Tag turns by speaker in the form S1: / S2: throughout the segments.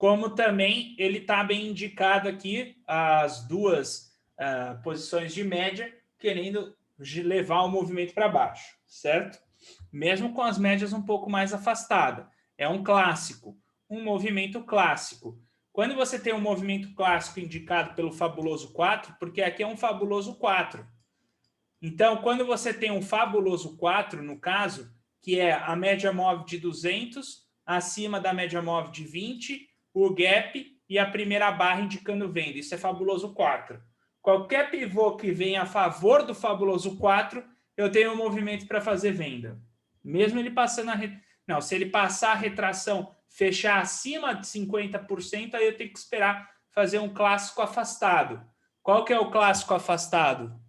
S1: como também ele está bem indicado aqui, as duas posições de média, querendo levar o movimento para baixo, certo? Mesmo com as médias um pouco mais afastadas. É um clássico, um movimento clássico. Quando você tem um movimento clássico indicado pelo fabuloso 4, porque aqui é um fabuloso 4. Então, quando você tem um fabuloso 4, no caso, que é a média móvel de 200, acima da média móvel de 20, o gap e a primeira barra indicando venda. Isso é fabuloso 4. Qualquer pivô que venha a favor do fabuloso 4, eu tenho um movimento para fazer venda. Mesmo ele passando a... Não, se ele passar a retração, fechar acima de 50%, aí eu tenho que esperar fazer um clássico afastado. Qual que é o clássico afastado?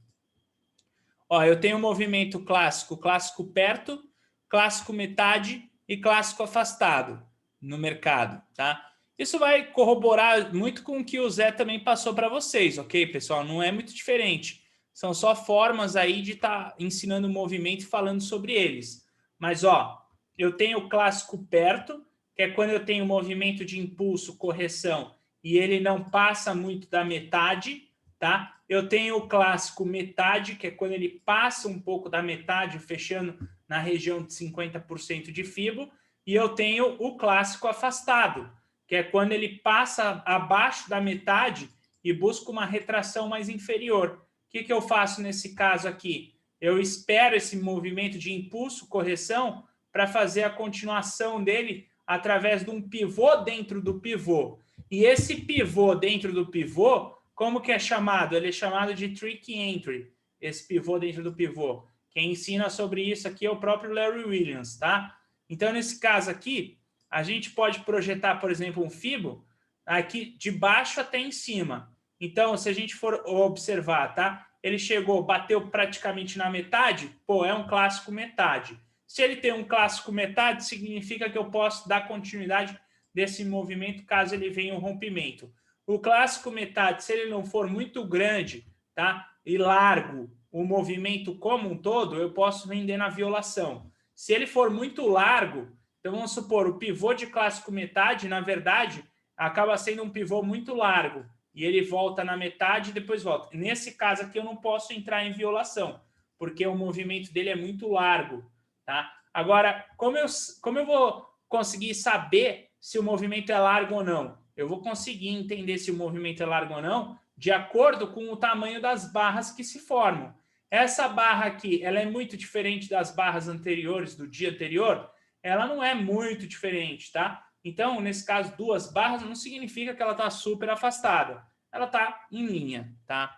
S1: Ó, eu tenho um movimento clássico, clássico perto, clássico metade e clássico afastado no mercado, tá? Isso vai corroborar muito com o que o Zé também passou para vocês, ok, pessoal? Não é muito diferente. São só formas aí de estar ensinando o movimento e falando sobre eles. Mas, ó, eu tenho o clássico perto, que é quando eu tenho movimento de impulso, correção, e ele não passa muito da metade, tá? Eu tenho o clássico metade, que é quando ele passa um pouco da metade, fechando na região de 50% de FIBO, e eu tenho o clássico afastado, que é quando ele passa abaixo da metade e busca uma retração mais inferior. O que eu faço nesse caso aqui? Eu espero esse movimento de impulso, correção, para fazer a continuação dele através de um pivô dentro do pivô. E esse pivô dentro do pivô, como que é chamado? Ele é chamado de trick entry, esse pivô dentro do pivô. Quem ensina sobre isso aqui é o próprio Larry Williams, tá? Então, nesse caso aqui, a gente pode projetar, por exemplo, um FIBO aqui de baixo até em cima. Então, se a gente for observar, tá? Ele chegou, bateu praticamente na metade, pô, é um clássico metade. Se ele tem um clássico metade, significa que eu posso dar continuidade desse movimento caso ele venha um rompimento. O clássico metade, se ele não for muito grande, tá? E largo, o movimento como um todo, eu posso vender na violação. Se ele for muito largo, então vamos supor, o pivô de clássico metade, na verdade, acaba sendo um pivô muito largo. E ele volta na metade e depois volta. Nesse caso aqui, eu não posso entrar em violação, porque o movimento dele é muito largo, tá? Agora, como eu vou conseguir saber se o movimento é largo ou não? Eu vou conseguir entender se o movimento é largo ou não de acordo com o tamanho das barras que se formam. Essa barra aqui, ela é muito diferente das barras anteriores, do dia anterior? Ela não é muito diferente, tá? Então, nesse caso, duas barras não significa que ela está super afastada. Ela está em linha, tá?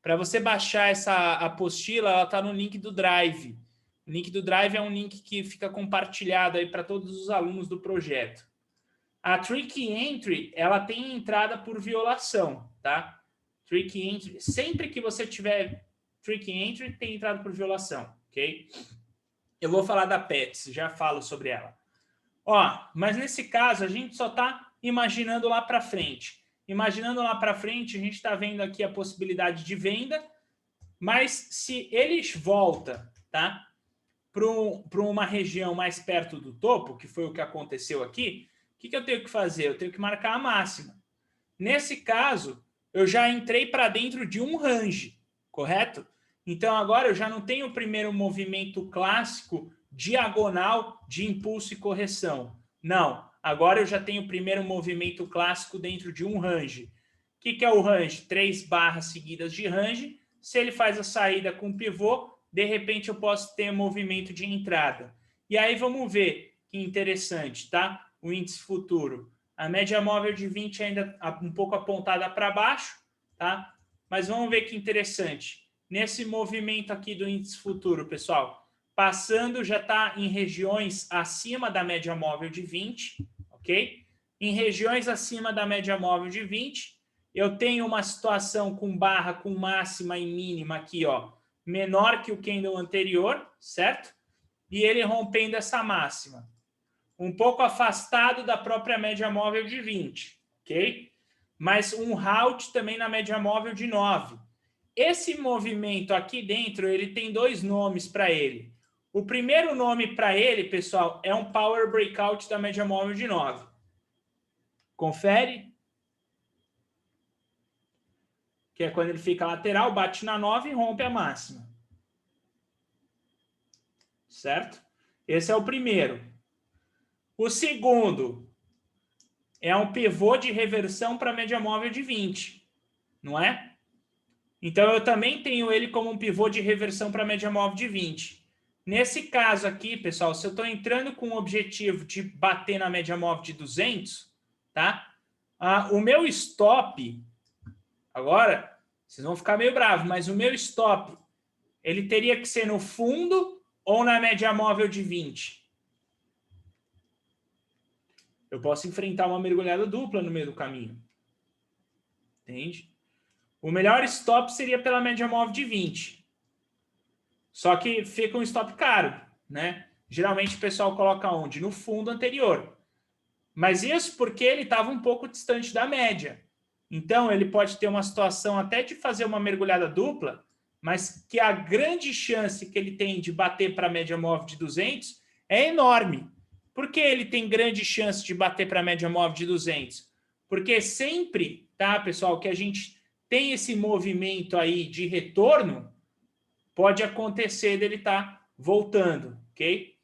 S1: Para você baixar essa apostila, ela está no link do Drive. O link do Drive é um link que fica compartilhado aí para todos os alunos do projeto. A Trick Entry, ela tem entrada por violação, tá? Trick Entry, sempre que você tiver Trick Entry, tem entrada por violação, ok? Eu vou falar da PETS, já falo sobre ela. Ó, mas nesse caso, a gente só está imaginando lá para frente. Imaginando lá para frente, a gente está vendo aqui a possibilidade de venda, mas se eles voltam, tá? Para uma região mais perto do topo, que foi o que aconteceu aqui, o que eu tenho que fazer? Eu tenho que marcar a máxima. Nesse caso, eu já entrei para dentro de um range, correto? Então, agora eu já não tenho o primeiro movimento clássico diagonal de impulso e correção. Não, agora eu já tenho o primeiro movimento clássico dentro de um range. O que é o range? 3 barras seguidas de range. Se ele faz a saída com pivô, de repente eu posso ter movimento de entrada. E aí vamos ver que interessante, tá? O índice futuro. A média móvel de 20 ainda um pouco apontada para baixo, tá? Mas vamos ver que interessante. Nesse movimento aqui do índice futuro, pessoal, passando já está em regiões acima da média móvel de 20, ok? Em regiões acima da média móvel de 20, eu tenho uma situação com barra com máxima e mínima aqui, ó, menor que o candle anterior, certo? E ele rompendo essa máxima. Um pouco afastado da própria média móvel de 20, ok? Mas um halt também na média móvel de 9. Esse movimento aqui dentro, ele tem 2 nomes para ele. O primeiro nome para ele, pessoal, é um Power Breakout da média móvel de 9. Confere. Que é quando ele fica lateral, bate na 9 e rompe a máxima. Certo? Esse é o primeiro. O segundo é um pivô de reversão para média móvel de 20, não é? Então, eu também tenho ele como um pivô de reversão para média móvel de 20. Nesse caso aqui, pessoal, se eu estou entrando com o objetivo de bater na média móvel de 200, tá? O meu stop, agora, vocês vão ficar meio bravos, mas o meu stop, ele teria que ser no fundo ou na média móvel de 20? Eu posso enfrentar uma mergulhada dupla no meio do caminho. Entende? O melhor stop seria pela média móvel de 20. Só que fica um stop caro, né? Geralmente o pessoal coloca onde? No fundo anterior. Mas isso porque ele estava um pouco distante da média. Então, ele pode ter uma situação até de fazer uma mergulhada dupla, mas que a grande chance que ele tem de bater para a média móvel de 200 é enorme. Por que ele tem grande chance de bater para a média móvel de 200? Porque sempre, tá, pessoal, que a gente tem esse movimento aí de retorno, pode acontecer dele estar voltando, ok?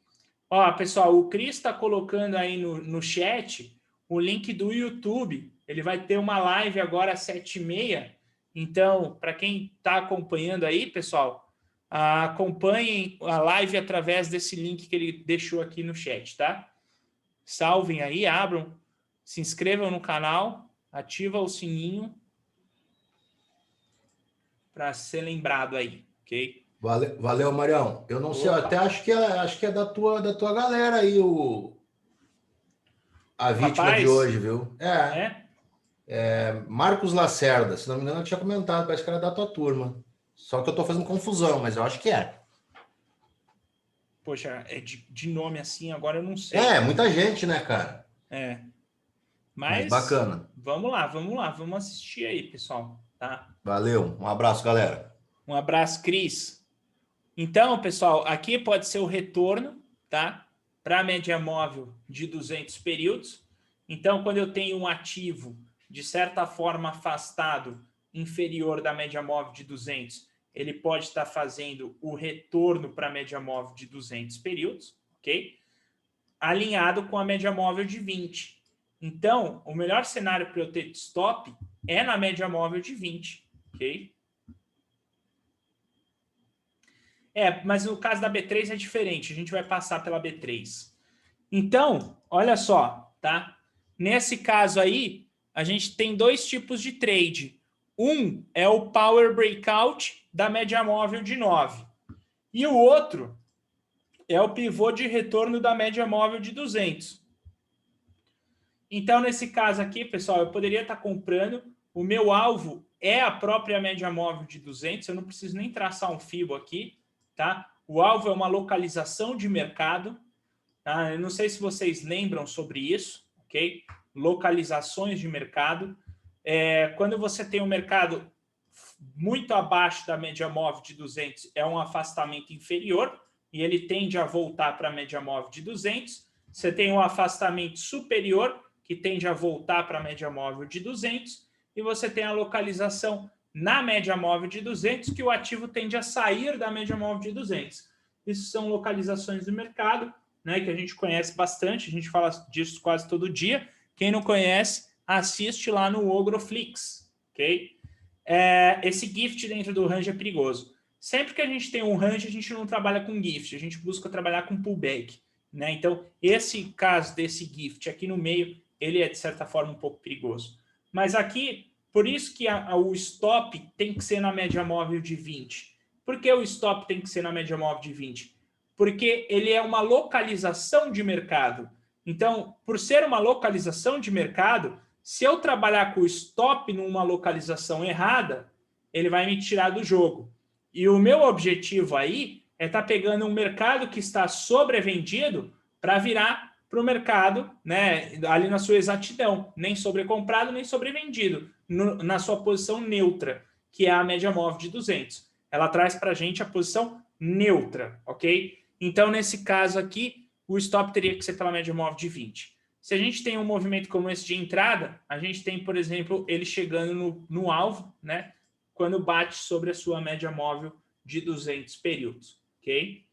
S1: Ó, pessoal, o Cris está colocando aí no chat o link do YouTube. Ele vai ter uma live agora às 7h30. Então, para quem está acompanhando aí, pessoal, acompanhem a live através desse link que ele deixou aqui no chat, tá? Salvem aí, abram, se inscrevam no canal, ativa o sininho para ser lembrado aí, ok?
S2: Valeu, Marião. Eu não sei, eu até acho que é da tua galera aí a vítima de hoje, viu? Marcos Lacerda, se não me engano, eu tinha comentado, parece que era da tua turma. Só que eu tô fazendo confusão, mas eu acho que é.
S1: Poxa, de nome assim, agora eu não sei.
S2: Muita gente, né, cara?
S1: Mas
S2: bacana.
S1: Vamos assistir aí, pessoal, tá?
S2: Valeu, um abraço, galera.
S1: Um abraço, Cris. Então, pessoal, aqui pode ser o retorno, tá? Para a média móvel de 200 períodos. Então, quando eu tenho um ativo, de certa forma, afastado, inferior da média móvel de 200, ele pode estar fazendo o retorno para a média móvel de 200 períodos, ok? Alinhado com a média móvel de 20. Então, o melhor cenário para eu ter stop é na média móvel de 20, ok? Mas no caso da B3 é diferente, a gente vai passar pela B3. Então, olha só, tá? Nesse caso aí, a gente tem dois tipos de trade. Um é o Power Breakout da média móvel de 9. E o outro é o pivô de retorno da média móvel de 200. Então, nesse caso aqui, pessoal, eu poderia estar comprando. O meu alvo é a própria média móvel de 200. Eu não preciso nem traçar um FIBO aqui, tá? O alvo é uma localização de mercado. Tá? Eu não sei se vocês lembram sobre isso, ok? Localizações de mercado. Quando você tem um mercado muito abaixo da média móvel de 200, é um afastamento inferior e ele tende a voltar para a média móvel de 200. Você tem um afastamento superior que tende a voltar para a média móvel de 200 e você tem a localização na média móvel de 200 que o ativo tende a sair da média móvel de 200. Isso são localizações do mercado, né, que a gente conhece bastante, a gente fala disso quase todo dia. Quem não conhece, assiste lá no Ogroflix, ok? Esse gift dentro do range é perigoso. Sempre que a gente tem um range, a gente não trabalha com gift, a gente busca trabalhar com pullback, né? Então, esse caso desse gift aqui no meio, ele é, de certa forma, um pouco perigoso. Mas aqui, por isso que o stop tem que ser na média móvel de 20. Por que o stop tem que ser na média móvel de 20? Porque ele é uma localização de mercado. Então, por ser uma localização de mercado, se eu trabalhar com o stop numa localização errada, ele vai me tirar do jogo. E o meu objetivo aí é estar pegando um mercado que está sobrevendido para virar para o mercado, né, ali na sua exatidão, nem sobrecomprado, nem sobrevendido, na sua posição neutra, que é a média móvel de 200. Ela traz para a gente a posição neutra, ok? Então, nesse caso aqui, o stop teria que ser pela média móvel de 20. Se a gente tem um movimento como esse de entrada, a gente tem, por exemplo, ele chegando no alvo, né? Quando bate sobre a sua média móvel de 200 períodos, ok?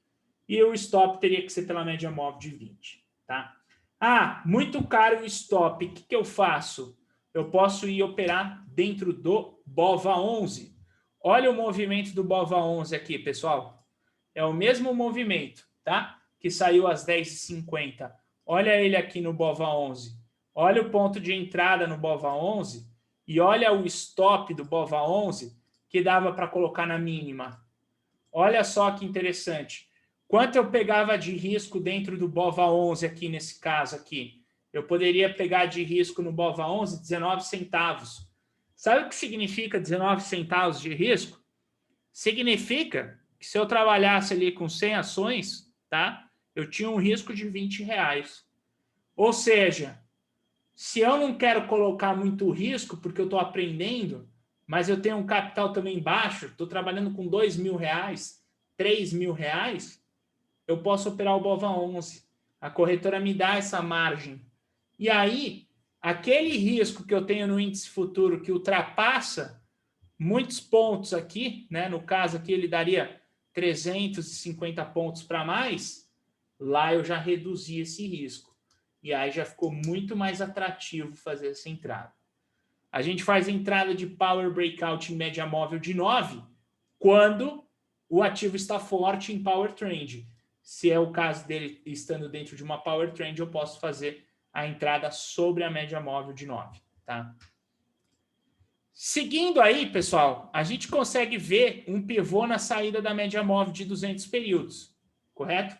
S1: E o stop teria que ser pela média móvel de 20, tá? Ah, muito caro o stop, o que eu faço? Eu posso ir operar dentro do BOVA11. Olha o movimento do BOVA11 aqui, pessoal. É o mesmo movimento, tá? Que saiu às 10h50. Olha ele aqui no BOVA11. Olha o ponto de entrada no BOVA11 e olha o stop do BOVA11 que dava para colocar na mínima. Olha só que interessante. Quanto eu pegava de risco dentro do BOVA11 aqui nesse caso aqui? Eu poderia pegar de risco no BOVA11 19 centavos. Sabe o que significa 19 centavos de risco? Significa que se eu trabalhasse ali com 100 ações, tá? Eu tinha um risco de R$20. Ou seja, se eu não quero colocar muito risco, porque eu estou aprendendo, mas eu tenho um capital também baixo, estou trabalhando com R$2.000, R$3.000, eu posso operar o BOVA11. A corretora me dá essa margem. E aí, aquele risco que eu tenho no índice futuro que ultrapassa muitos pontos aqui, né? No caso aqui ele daria 350 pontos para mais, lá eu já reduzi esse risco. E aí já ficou muito mais atrativo fazer essa entrada. A gente faz entrada de Power Breakout em média móvel de 9 quando o ativo está forte em Power Trend. Se é o caso dele estando dentro de uma Power Trend, eu posso fazer a entrada sobre a média móvel de 9, tá? Seguindo aí, pessoal, a gente consegue ver um pivô na saída da média móvel de 200 períodos, correto?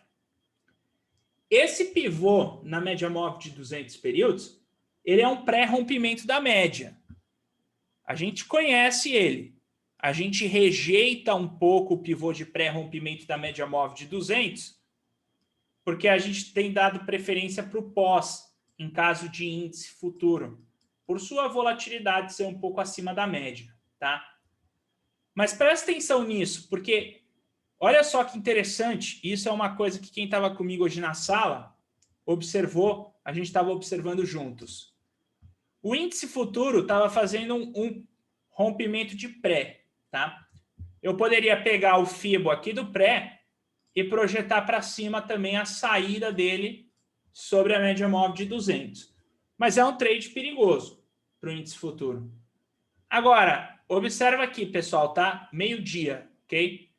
S1: Esse pivô na média móvel de 200 períodos, ele é um pré-rompimento da média. A gente conhece ele. A gente rejeita um pouco o pivô de pré-rompimento da média móvel de 200, porque a gente tem dado preferência para o pós, em caso de índice futuro, por sua volatilidade ser um pouco acima da média, tá? Mas presta atenção nisso, porque olha só que interessante, isso é uma coisa que quem estava comigo hoje na sala observou, a gente estava observando juntos. O índice futuro estava fazendo um rompimento de pré, tá? Eu poderia pegar o FIBO aqui do pré e projetar para cima também a saída dele sobre a média móvel de 200. Mas é um trade perigoso para o índice futuro. Agora, observa aqui, pessoal, tá? Meio-dia, ok?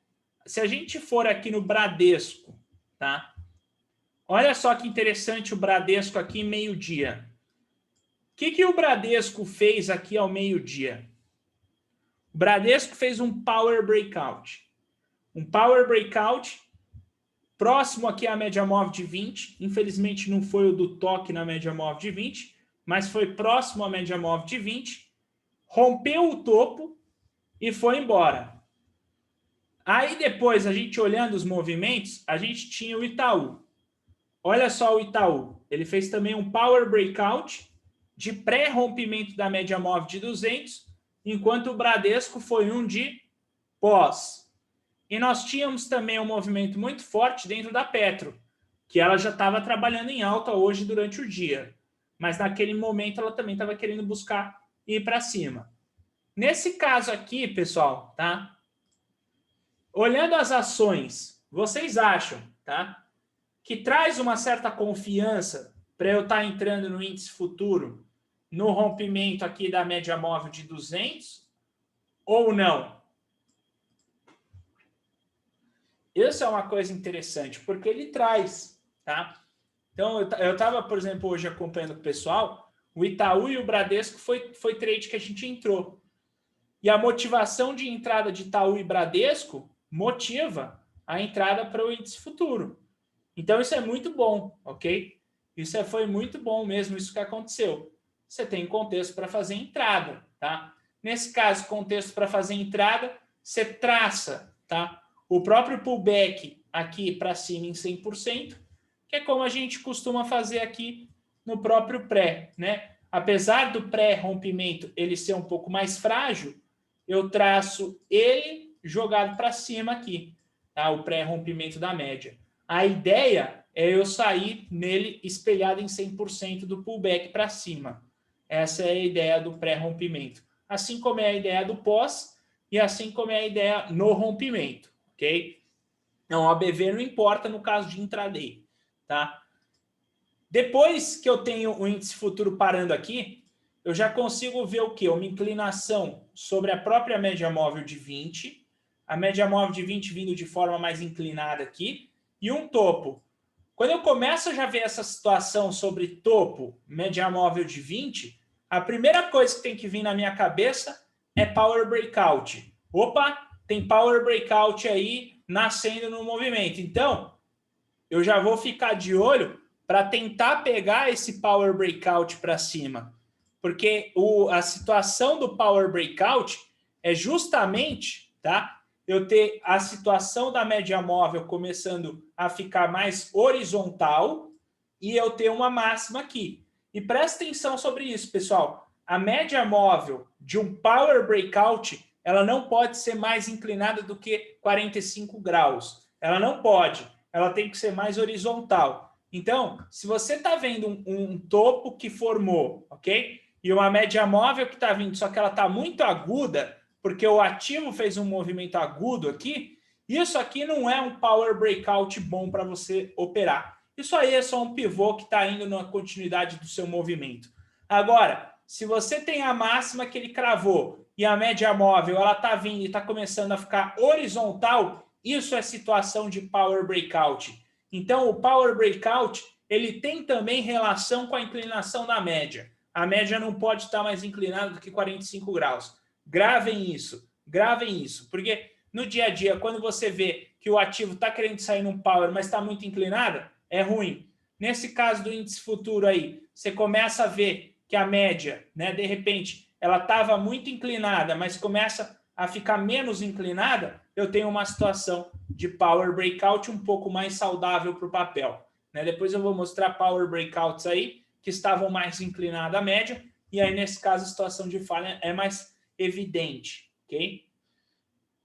S1: Se a gente for aqui no Bradesco, tá? Olha só que interessante o Bradesco aqui meio-dia. O que o Bradesco fez aqui ao meio-dia? O Bradesco fez um Power Breakout. Um Power Breakout próximo aqui à média móvel de 20. Infelizmente não foi o do toque na média móvel de 20, mas foi próximo à média móvel de 20. Rompeu o topo e foi embora. Aí depois, a gente olhando os movimentos, a gente tinha o Itaú. Olha só o Itaú. Ele fez também um Power Breakout de pré-rompimento da média móvel de 200, enquanto o Bradesco foi um de pós. E nós tínhamos também um movimento muito forte dentro da Petro, que ela já estava trabalhando em alta hoje durante o dia. Mas naquele momento ela também estava querendo buscar ir para cima. Nesse caso aqui, pessoal, tá? Olhando as ações, vocês acham, tá? Que traz uma certa confiança para eu estar entrando no índice futuro no rompimento aqui da média móvel de 200 ou não? Isso é uma coisa interessante, porque ele traz, tá? Então, eu estava, por exemplo, hoje acompanhando o pessoal, o Itaú e o Bradesco foi trade que a gente entrou. E a motivação de entrada de Itaú e Bradesco motiva a entrada para o índice futuro. Então, isso é muito bom, ok? Isso foi muito bom mesmo, isso que aconteceu. Você tem contexto para fazer entrada, tá? Nesse caso, contexto para fazer entrada, você traça, tá? O próprio pullback aqui para cima em 100%, que é como a gente costuma fazer aqui no próprio pré, né? Apesar do pré-rompimento ele ser um pouco mais frágil, eu traço ele jogado para cima aqui, tá? O pré-rompimento da média. A ideia é eu sair nele espelhado em 100% do pullback para cima. Essa é a ideia do pré-rompimento. Assim como é a ideia do pós e assim como é a ideia no rompimento, ok? Então, a ABV não importa no caso de intraday, tá? Depois que eu tenho o índice futuro parando aqui, eu já consigo ver o quê? Uma inclinação sobre a própria média móvel de 20, a média móvel de 20 vindo de forma mais inclinada aqui, e um topo. Quando eu começo a já ver essa situação sobre topo, média móvel de 20, a primeira coisa que tem que vir na minha cabeça é Power Breakout. Opa, tem Power Breakout aí nascendo no movimento. Então, eu já vou ficar de olho para tentar pegar esse Power Breakout para cima. Porque a situação do Power Breakout é justamente, tá? Eu ter a situação da média móvel começando a ficar mais horizontal e eu ter uma máxima aqui. E presta atenção sobre isso, pessoal. A média móvel de um Power Breakout, ela não pode ser mais inclinada do que 45 graus. Ela não pode. Ela tem que ser mais horizontal. Então, se você está vendo um topo que formou, ok? E uma média móvel que está vindo, só que ela está muito aguda, porque o ativo fez um movimento agudo aqui, isso aqui não é um Power Breakout bom para você operar. Isso aí é só um pivô que está indo na continuidade do seu movimento. Agora, se você tem a máxima que ele cravou e a média móvel ela está vindo e está começando a ficar horizontal, isso é situação de Power Breakout. Então, o Power Breakout ele tem também relação com a inclinação da média. A média não pode estar mais inclinada do que 45 graus. Gravem isso, porque no dia a dia, quando você vê que o ativo está querendo sair num power, mas está muito inclinada, é ruim. Nesse caso do índice futuro aí, você começa a ver que a média, né, de repente, ela estava muito inclinada, mas começa a ficar menos inclinada, eu tenho uma situação de Power Breakout um pouco mais saudável para o papel. Né? Depois eu vou mostrar Power Breakouts aí, que estavam mais inclinados à média, e aí nesse caso a situação de falha é mais evidente, ok?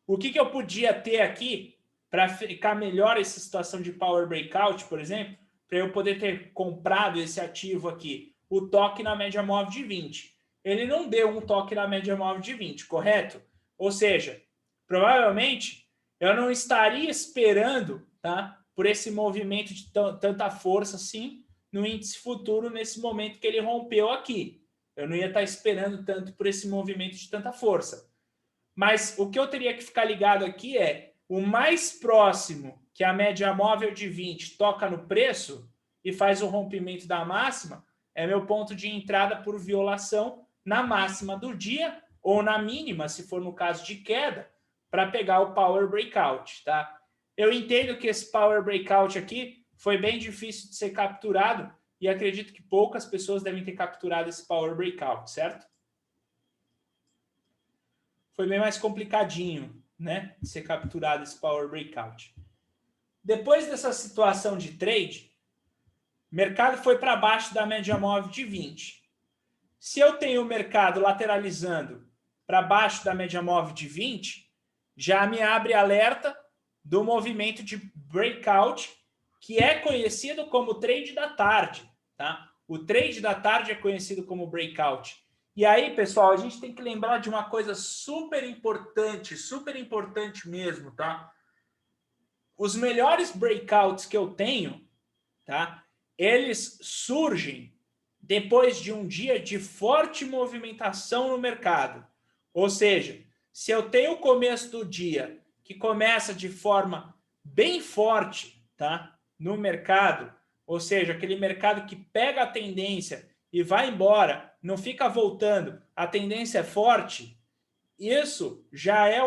S1: O que eu podia ter aqui para ficar melhor essa situação de Power Breakout, por exemplo, para eu poder ter comprado esse ativo aqui, o toque na média móvel de 20. Ele não deu um toque na média móvel de 20, correto? Ou seja, provavelmente eu não estaria esperando, tá, por esse movimento de tanta força assim no índice futuro nesse momento que ele rompeu aqui. Eu não ia estar esperando tanto por esse movimento de tanta força. Mas o que eu teria que ficar ligado aqui é o mais próximo que a média móvel de 20 toca no preço e faz o rompimento da máxima é meu ponto de entrada por violação na máxima do dia ou na mínima, se for no caso de queda, para pegar o Power Breakout, tá? Eu entendo que esse Power Breakout aqui foi bem difícil de ser capturado e acredito que poucas pessoas devem ter capturado esse Power Breakout, certo? Foi bem mais complicadinho, né, de ser capturado esse Power Breakout. Depois dessa situação de trade, o mercado foi para baixo da média móvel de 20. Se eu tenho o mercado lateralizando para baixo da média móvel de 20, já me abre alerta do movimento de breakout, que é conhecido como trade da tarde, tá? O trade da tarde é conhecido como breakout. E aí, pessoal, a gente tem que lembrar de uma coisa super importante mesmo, tá? Os melhores breakouts que eu tenho, tá? Eles surgem depois de um dia de forte movimentação no mercado. Ou seja, se eu tenho o começo do dia que começa de forma bem forte, tá? No mercado, ou seja, aquele mercado que pega a tendência e vai embora, não fica voltando, a tendência é forte, isso já é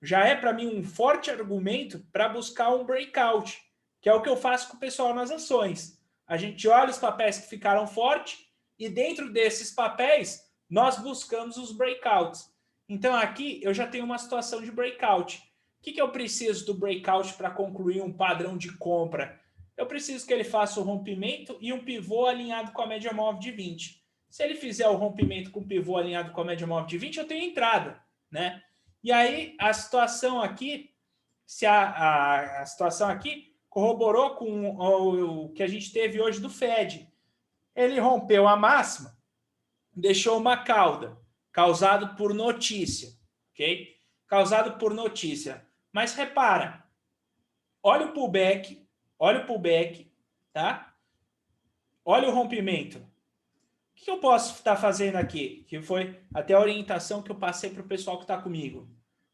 S1: já é para mim um forte argumento para buscar um breakout, que é o que eu faço com o pessoal nas ações. A gente olha os papéis que ficaram fortes e dentro desses papéis nós buscamos os breakouts. Então aqui eu já tenho uma situação de breakout. O que eu preciso do breakout para concluir um padrão de compra? Eu preciso que ele faça o rompimento e um pivô alinhado com a média móvel de 20. Se ele fizer o rompimento com o pivô alinhado com a média móvel de 20, eu tenho entrada, né? E aí a situação aqui, se a situação aqui, corroborou com o que a gente teve hoje do Fed. Ele rompeu a máxima, deixou uma cauda, causado por notícia, ok? Causado por notícia. Mas repara, olha o pullback, tá? Olha o rompimento. O que eu posso estar fazendo aqui? Que foi até a orientação que eu passei para o pessoal que está comigo.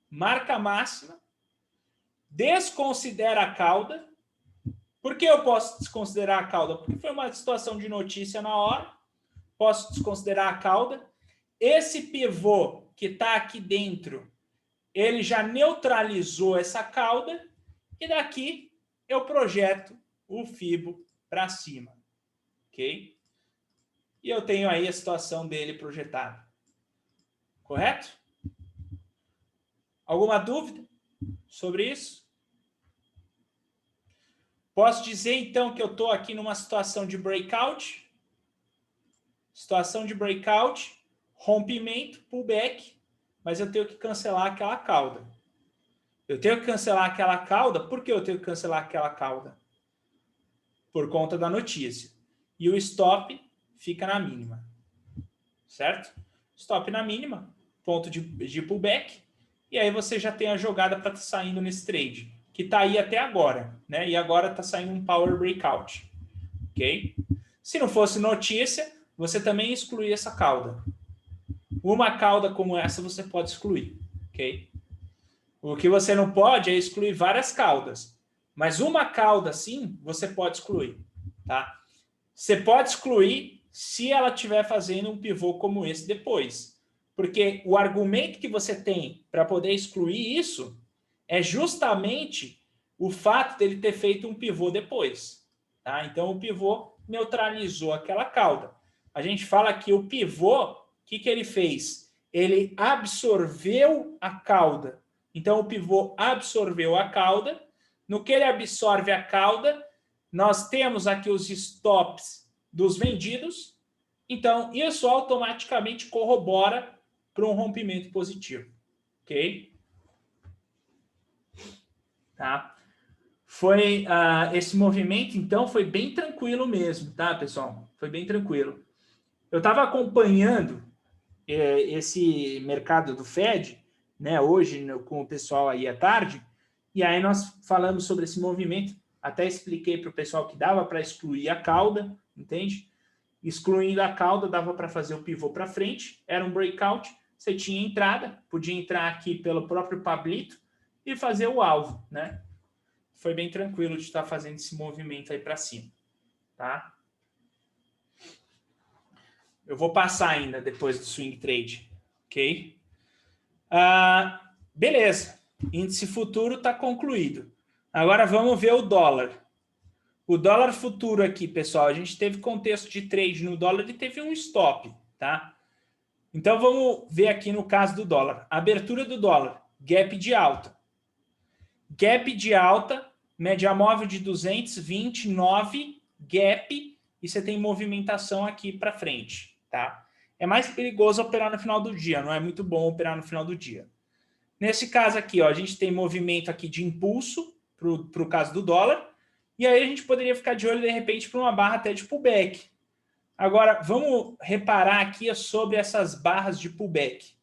S1: Marca a máxima, desconsidera a cauda. Por que eu posso desconsiderar a cauda? Porque foi uma situação de notícia na hora. Posso desconsiderar a cauda. Esse pivô que está aqui dentro, ele já neutralizou essa cauda. E daqui eu projeto o Fibo para cima. Ok? E eu tenho aí a situação dele projetada. Correto? Alguma dúvida sobre isso? Posso dizer, então, que eu estou aqui numa situação de breakout. Situação de breakout, rompimento, pullback, mas eu tenho que cancelar aquela cauda. Eu tenho que cancelar aquela cauda. Por que eu tenho que cancelar aquela cauda? Por conta da notícia. E o stop fica na mínima. Certo? Stop na mínima, ponto de pullback, e aí você já tem a jogada para estar saindo nesse trade, que está aí até agora, né? E agora está saindo um power breakout. Ok? Se não fosse notícia, você também excluir essa cauda. Uma cauda como essa você pode excluir. Ok? O que você não pode é excluir várias caudas. Mas uma cauda, sim, você pode excluir. Tá? Você pode excluir se ela estiver fazendo um pivô como esse depois. Porque o argumento que você tem para poder excluir isso é justamente o fato dele ter feito um pivô depois. Tá? Então, o pivô neutralizou aquela cauda. A gente fala que o pivô, o que ele fez? Ele absorveu a cauda. Então, o pivô absorveu a cauda. No que ele absorve a cauda, nós temos aqui os stops dos vendidos. Então, isso automaticamente corrobora para um rompimento positivo. Ok? Tá? Foi esse movimento, então, foi bem tranquilo mesmo, tá, pessoal? Foi bem tranquilo. Eu estava acompanhando esse mercado do Fed, né, hoje com o pessoal aí à tarde, e aí nós falamos sobre esse movimento, até expliquei para o pessoal que dava para excluir a cauda, entende? Excluindo a cauda, dava para fazer o pivô para frente, era um breakout, você tinha entrada, podia entrar aqui pelo próprio Pablito e fazer o alvo, né? Foi bem tranquilo de estar fazendo esse movimento aí para cima, tá? Eu vou passar ainda depois do swing trade, ok? Beleza, índice futuro está concluído. Agora vamos ver o dólar. O dólar futuro aqui, pessoal, a gente teve contexto de trade no dólar e teve um stop, tá? Então vamos ver aqui no caso do dólar. Abertura do dólar, gap de alta. Gap de alta, média móvel de 229, gap, e você tem movimentação aqui para frente, tá? É mais perigoso operar no final do dia, não é muito bom operar no final do dia. Nesse caso aqui, ó, a gente tem movimento aqui de impulso para o caso do dólar, e aí a gente poderia ficar de olho, de repente, para uma barra até de pullback. Agora, vamos reparar aqui sobre essas barras de pullback.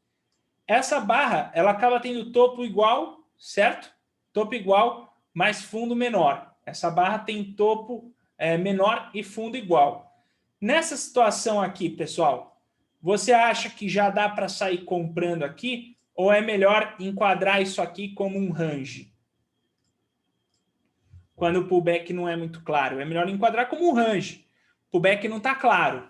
S1: Essa barra, ela acaba tendo topo igual, certo? Topo igual, mas fundo menor. Essa barra tem topo menor e fundo igual. Nessa situação aqui, pessoal, você acha que já dá para sair comprando aqui ou é melhor enquadrar isso aqui como um range? Quando o pullback não é muito claro, é melhor enquadrar como um range. O pullback não está claro.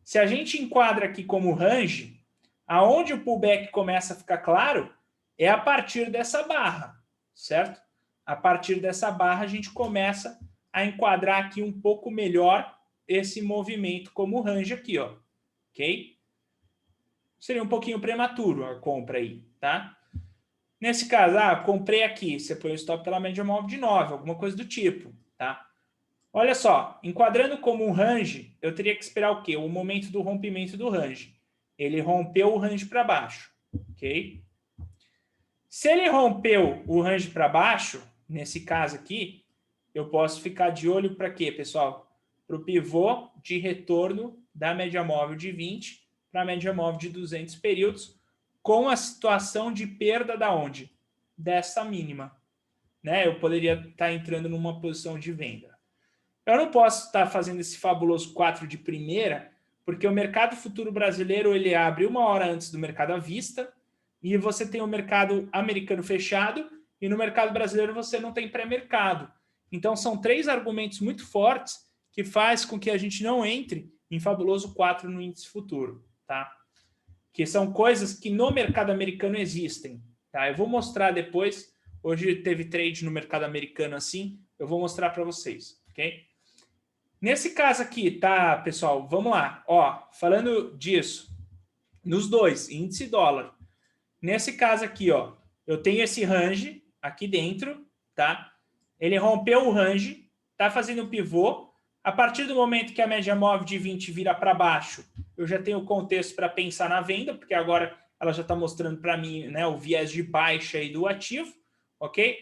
S1: Se a gente enquadra aqui como range, aonde o pullback começa a ficar claro é a partir dessa barra, certo? A partir dessa barra a gente começa a enquadrar aqui um pouco melhor esse movimento como range aqui, ó, ok? Seria um pouquinho prematuro a compra aí, tá? Nesse caso, comprei aqui, você põe o stop pela média móvel de 9, alguma coisa do tipo, tá? Olha só, enquadrando como um range, eu teria que esperar o quê? O momento do rompimento do range. Ele rompeu o range para baixo, ok? Se ele rompeu o range para baixo, nesse caso aqui, eu posso ficar de olho para quê, pessoal? Para o pivô de retorno da média móvel de 20 para a média móvel de 200 períodos, com a situação de perda da onde? Dessa mínima. Né? Eu poderia estar entrando numa posição de venda. Eu não posso estar fazendo esse fabuloso 4 de primeira, porque o mercado futuro brasileiro ele abre 1 hora antes do mercado à vista, e você tem o mercado americano fechado, e no mercado brasileiro você não tem pré-mercado. Então, são 3 argumentos muito fortes que faz com que a gente não entre em fabuloso 4 no índice futuro, tá? Que são coisas que no mercado americano existem, tá? Eu vou mostrar depois. Hoje teve trade no mercado americano assim, eu vou mostrar para vocês, ok? Nesse caso aqui, tá, pessoal? Vamos lá. Ó, falando disso, nos dois, índice e dólar. Nesse caso aqui, ó, eu tenho esse range aqui dentro, tá? Ele rompeu o range, tá fazendo um pivô. A partir do momento que a média móvel de 20 vira para baixo, eu já tenho o contexto para pensar na venda, porque agora ela já está mostrando para mim, né, o viés de baixa aí do ativo, ok?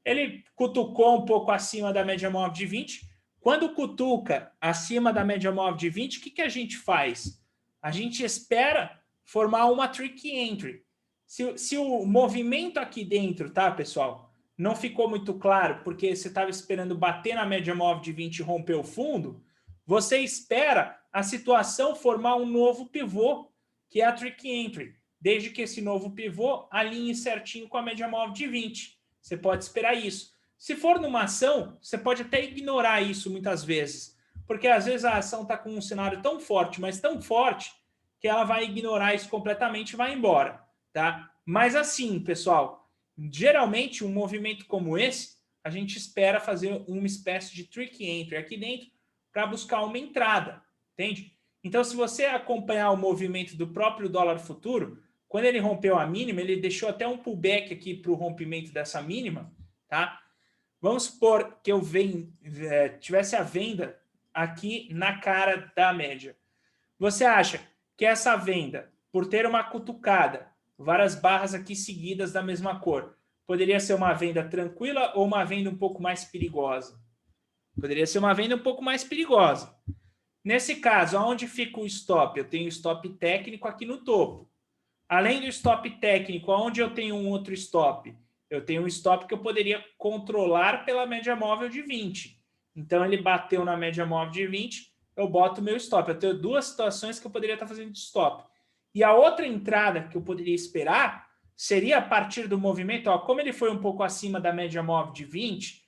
S1: Ele cutucou um pouco acima da média móvel de 20. Quando cutuca acima da média móvel de 20, o que a gente faz? A gente espera formar uma tricky entry. Se o movimento aqui dentro, tá, pessoal, não ficou muito claro, porque você estava esperando bater na média móvel de 20 e romper o fundo, você espera a situação formar um novo pivô, que é a tricky entry, desde que esse novo pivô alinhe certinho com a média móvel de 20. Você pode esperar isso. Se for numa ação, você pode até ignorar isso muitas vezes, porque às vezes a ação está com um cenário tão forte, mas tão forte, que ela vai ignorar isso completamente e vai embora, tá? Mas assim, pessoal, geralmente um movimento como esse, a gente espera fazer uma espécie de tricky entry aqui dentro para buscar uma entrada, entende? Então, se você acompanhar o movimento do próprio dólar futuro, quando ele rompeu a mínima, ele deixou até um pullback aqui para o rompimento dessa mínima, tá? Vamos supor que eu tivesse a venda aqui na cara da média. Você acha que essa venda, por ter uma cutucada, várias barras aqui seguidas da mesma cor, poderia ser uma venda tranquila ou uma venda um pouco mais perigosa? Poderia ser uma venda um pouco mais perigosa. Nesse caso, aonde fica o stop? Eu tenho stop técnico aqui no topo. Além do stop técnico, onde eu tenho um outro stop? Eu tenho um stop que eu poderia controlar pela média móvel de 20. Então, ele bateu na média móvel de 20, eu boto o meu stop. Eu tenho 2 situações que eu poderia estar fazendo de stop. E a outra entrada que eu poderia esperar seria a partir do movimento, ó, como ele foi um pouco acima da média móvel de 20,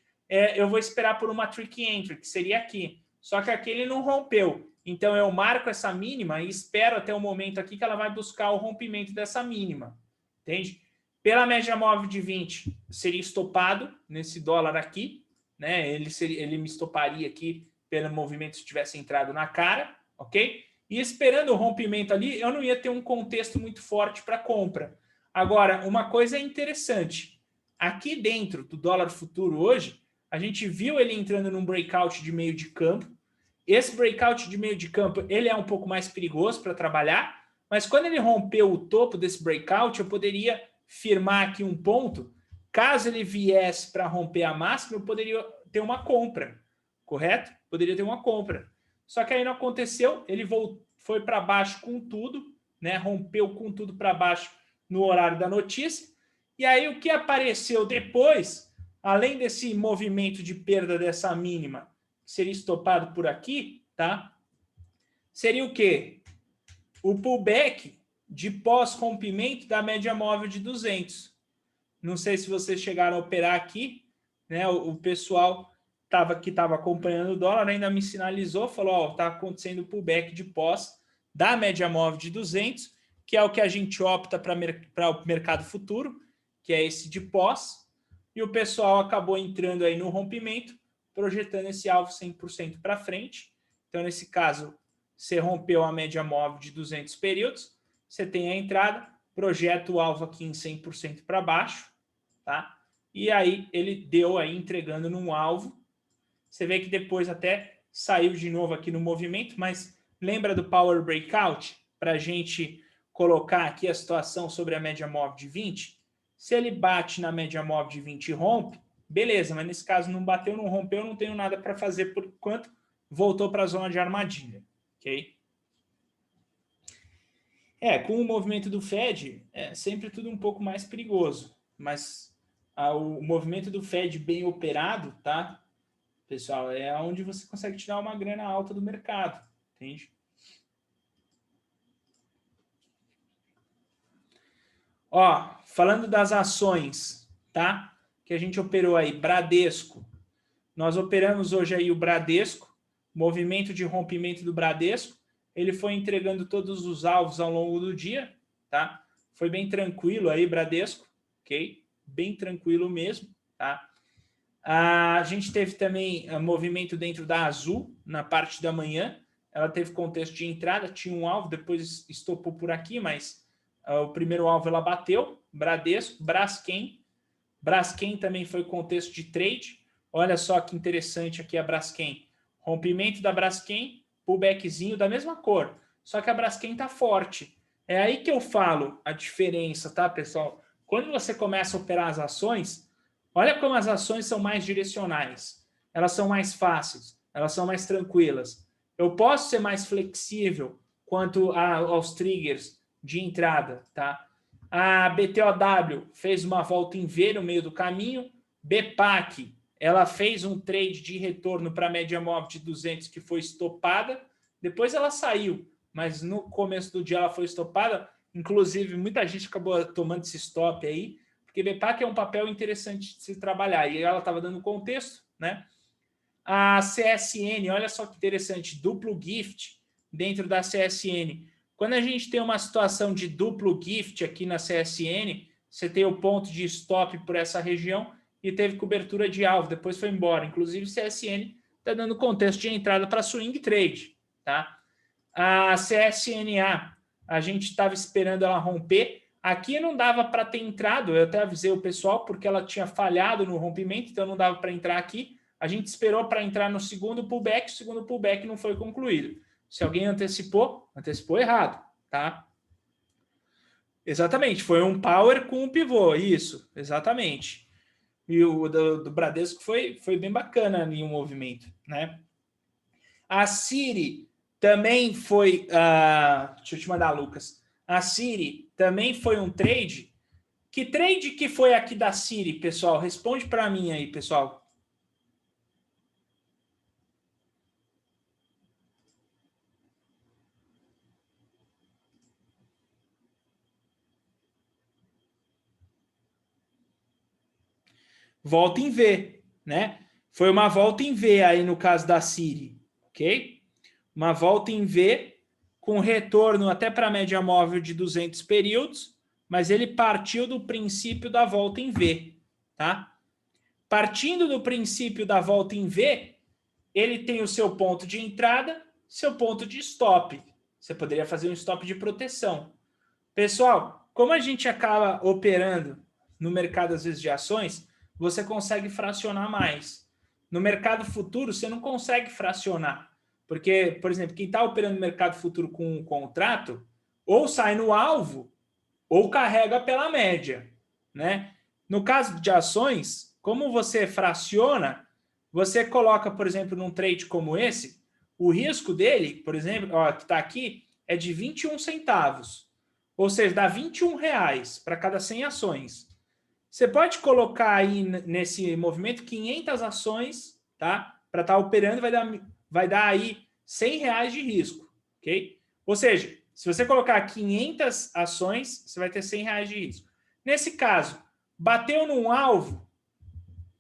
S1: eu vou esperar por uma tricky entry, que seria aqui. Só que aqui ele não rompeu. Então, eu marco essa mínima e espero até o momento aqui que ela vai buscar o rompimento dessa mínima. Entende? Pela média móvel de 20, seria estopado nesse dólar aqui. Né? Ele me estoparia aqui pelo movimento se tivesse entrado na cara. Ok? E esperando o rompimento ali, eu não ia ter um contexto muito forte para compra. Agora, uma coisa interessante. Aqui dentro do dólar futuro hoje, a gente viu ele entrando num breakout de meio de campo. Esse breakout de meio de campo, ele é um pouco mais perigoso para trabalhar, mas quando ele rompeu o topo desse breakout, eu poderia firmar aqui um ponto. Caso ele viesse para romper a máxima, eu poderia ter uma compra, correto? Poderia ter uma compra. Só que aí não aconteceu, ele foi para baixo com tudo, né? Rompeu com tudo para baixo no horário da notícia. E aí o que apareceu depois, além desse movimento de perda dessa mínima, seria estopado por aqui, tá? Seria o quê? O pullback de pós-rompimento da média móvel de 200. Não sei se vocês chegaram a operar aqui, né? O pessoal que estava acompanhando o dólar ainda me sinalizou, falou, ó, tá acontecendo o pullback de pós da média móvel de 200, que é o que a gente opta para o mercado futuro, que é esse de pós, e o pessoal acabou entrando aí no rompimento, projetando esse alvo 100% para frente. Então, nesse caso, você rompeu a média móvel de 200 períodos, você tem a entrada, projeta o alvo aqui em 100% para baixo, tá? E aí ele deu aí entregando num alvo. Você vê que depois até saiu de novo aqui no movimento, mas lembra do Power Breakout? Para a gente colocar aqui a situação sobre a média móvel de 20? Se ele bate na média móvel de 20 e rompe, beleza, mas nesse caso não bateu, não rompeu, não tenho nada para fazer por enquanto, voltou para a zona de armadilha, ok? Com o movimento do Fed, é sempre tudo um pouco mais perigoso, mas o movimento do Fed bem operado, tá, pessoal, é onde você consegue tirar uma grana alta do mercado, entende? Ó, falando das ações, tá, que a gente operou aí, Bradesco, nós operamos hoje aí o Bradesco, movimento de rompimento do Bradesco, ele foi entregando todos os alvos ao longo do dia, tá? Foi bem tranquilo aí, Bradesco, ok? Bem tranquilo mesmo, tá? A gente teve também movimento dentro da Azul, na parte da manhã, ela teve contexto de entrada, tinha um alvo, depois estopou por aqui, mas o primeiro alvo ela bateu, Bradesco, Braskem também foi contexto de trade, olha só que interessante aqui a Braskem, rompimento da Braskem, pullbackzinho da mesma cor, só que a Braskem tá forte. É aí que eu falo a diferença, tá, pessoal? Quando você começa a operar as ações, olha como as ações são mais direcionais. Elas são mais fáceis, elas são mais tranquilas. Eu posso ser mais flexível quanto aos triggers de entrada, tá? A BTOW fez uma volta em V no meio do caminho, BPAC ela fez um trade de retorno para a média móvel de 200 que foi estopada, depois ela saiu, mas no começo do dia ela foi estopada, inclusive muita gente acabou tomando esse stop aí, porque BPAC é um papel interessante de se trabalhar, e ela estava dando contexto, né? A CSN, olha só que interessante, duplo gift dentro da CSN. Quando a gente tem uma situação de duplo gift aqui na CSN, você tem o ponto de stop por essa região, e teve cobertura de alvo, depois foi embora. Inclusive, CSN está dando contexto de entrada para swing trade. Tá? A CSNA, a gente estava esperando ela romper. Aqui não dava para ter entrado, eu até avisei o pessoal, porque ela tinha falhado no rompimento, então não dava para entrar aqui. A gente esperou para entrar no segundo pullback, o segundo pullback não foi concluído. Se alguém antecipou errado. Tá? Exatamente, foi um power com um pivô, isso, exatamente. E o do Bradesco foi bem bacana ali o movimento, né? A Siri também foi... deixa eu te mandar, Lucas. A Siri também foi um trade. Que trade que foi aqui da Siri, pessoal? Responde para mim aí, pessoal. Volta em V, né? Foi uma volta em V aí no caso da Siri, ok? Uma volta em V com retorno até para a média móvel de 200 períodos, mas ele partiu do princípio da volta em V, tá? Partindo do princípio da volta em V, ele tem o seu ponto de entrada, seu ponto de stop. Você poderia fazer um stop de proteção. Pessoal, como a gente acaba operando no mercado, às vezes, de ações, você consegue fracionar mais. No mercado futuro, você não consegue fracionar. Porque, por exemplo, quem está operando no mercado futuro com um contrato, ou sai no alvo, ou carrega pela média. Né? No caso de ações, como você fraciona, você coloca, por exemplo, num trade como esse, o risco dele, por exemplo, ó, que está aqui, é de 21 centavos. Ou seja, dá R$21 para cada 100 ações. Você pode colocar aí nesse movimento 500 ações, tá? Para estar operando, vai dar aí R$100 de risco, ok? Ou seja, se você colocar 500 ações, você vai ter R$100 de risco. Nesse caso, bateu num alvo,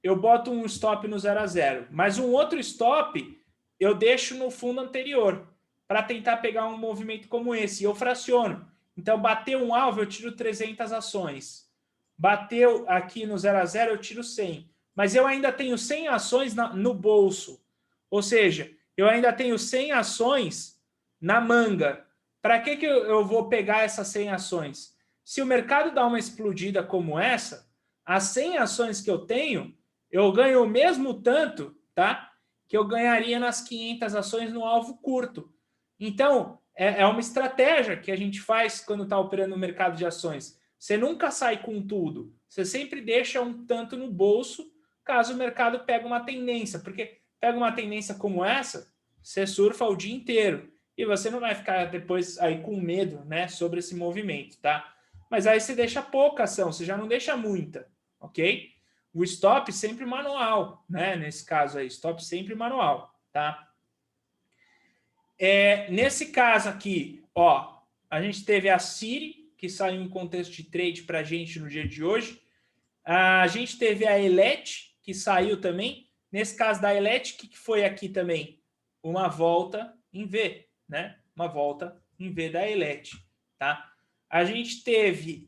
S1: eu boto um stop no 0 a 0, mas um outro stop eu deixo no fundo anterior para tentar pegar um movimento como esse. Eu fraciono. Então, bateu um alvo, eu tiro 300 ações. Bateu aqui no 0 a 0, eu tiro 100. Mas eu ainda tenho 100 ações no bolso. Ou seja, eu ainda tenho 100 ações na manga. Para que eu vou pegar essas 100 ações? Se o mercado dá uma explodida como essa, as 100 ações que eu tenho, eu ganho o mesmo tanto, tá? Que eu ganharia nas 500 ações no alvo curto. Então, é uma estratégia que a gente faz quando está operando no mercado de ações. Você nunca sai com tudo. Você sempre deixa um tanto no bolso caso o mercado pegue uma tendência, porque pega uma tendência como essa, você surfa o dia inteiro e você não vai ficar depois aí com medo, né, sobre esse movimento, tá? Mas aí você deixa pouca ação, você já não deixa muita, ok? O stop sempre manual, né? Nesse caso aí, stop sempre manual, tá? Nesse caso aqui, ó, a gente teve a Siri, que saiu em contexto de trade para a gente no dia de hoje. A gente teve a Elet, que saiu também. Nesse caso da Elet, o que foi aqui também? Uma volta em V, né? Uma volta em V da Elet, tá? A gente teve,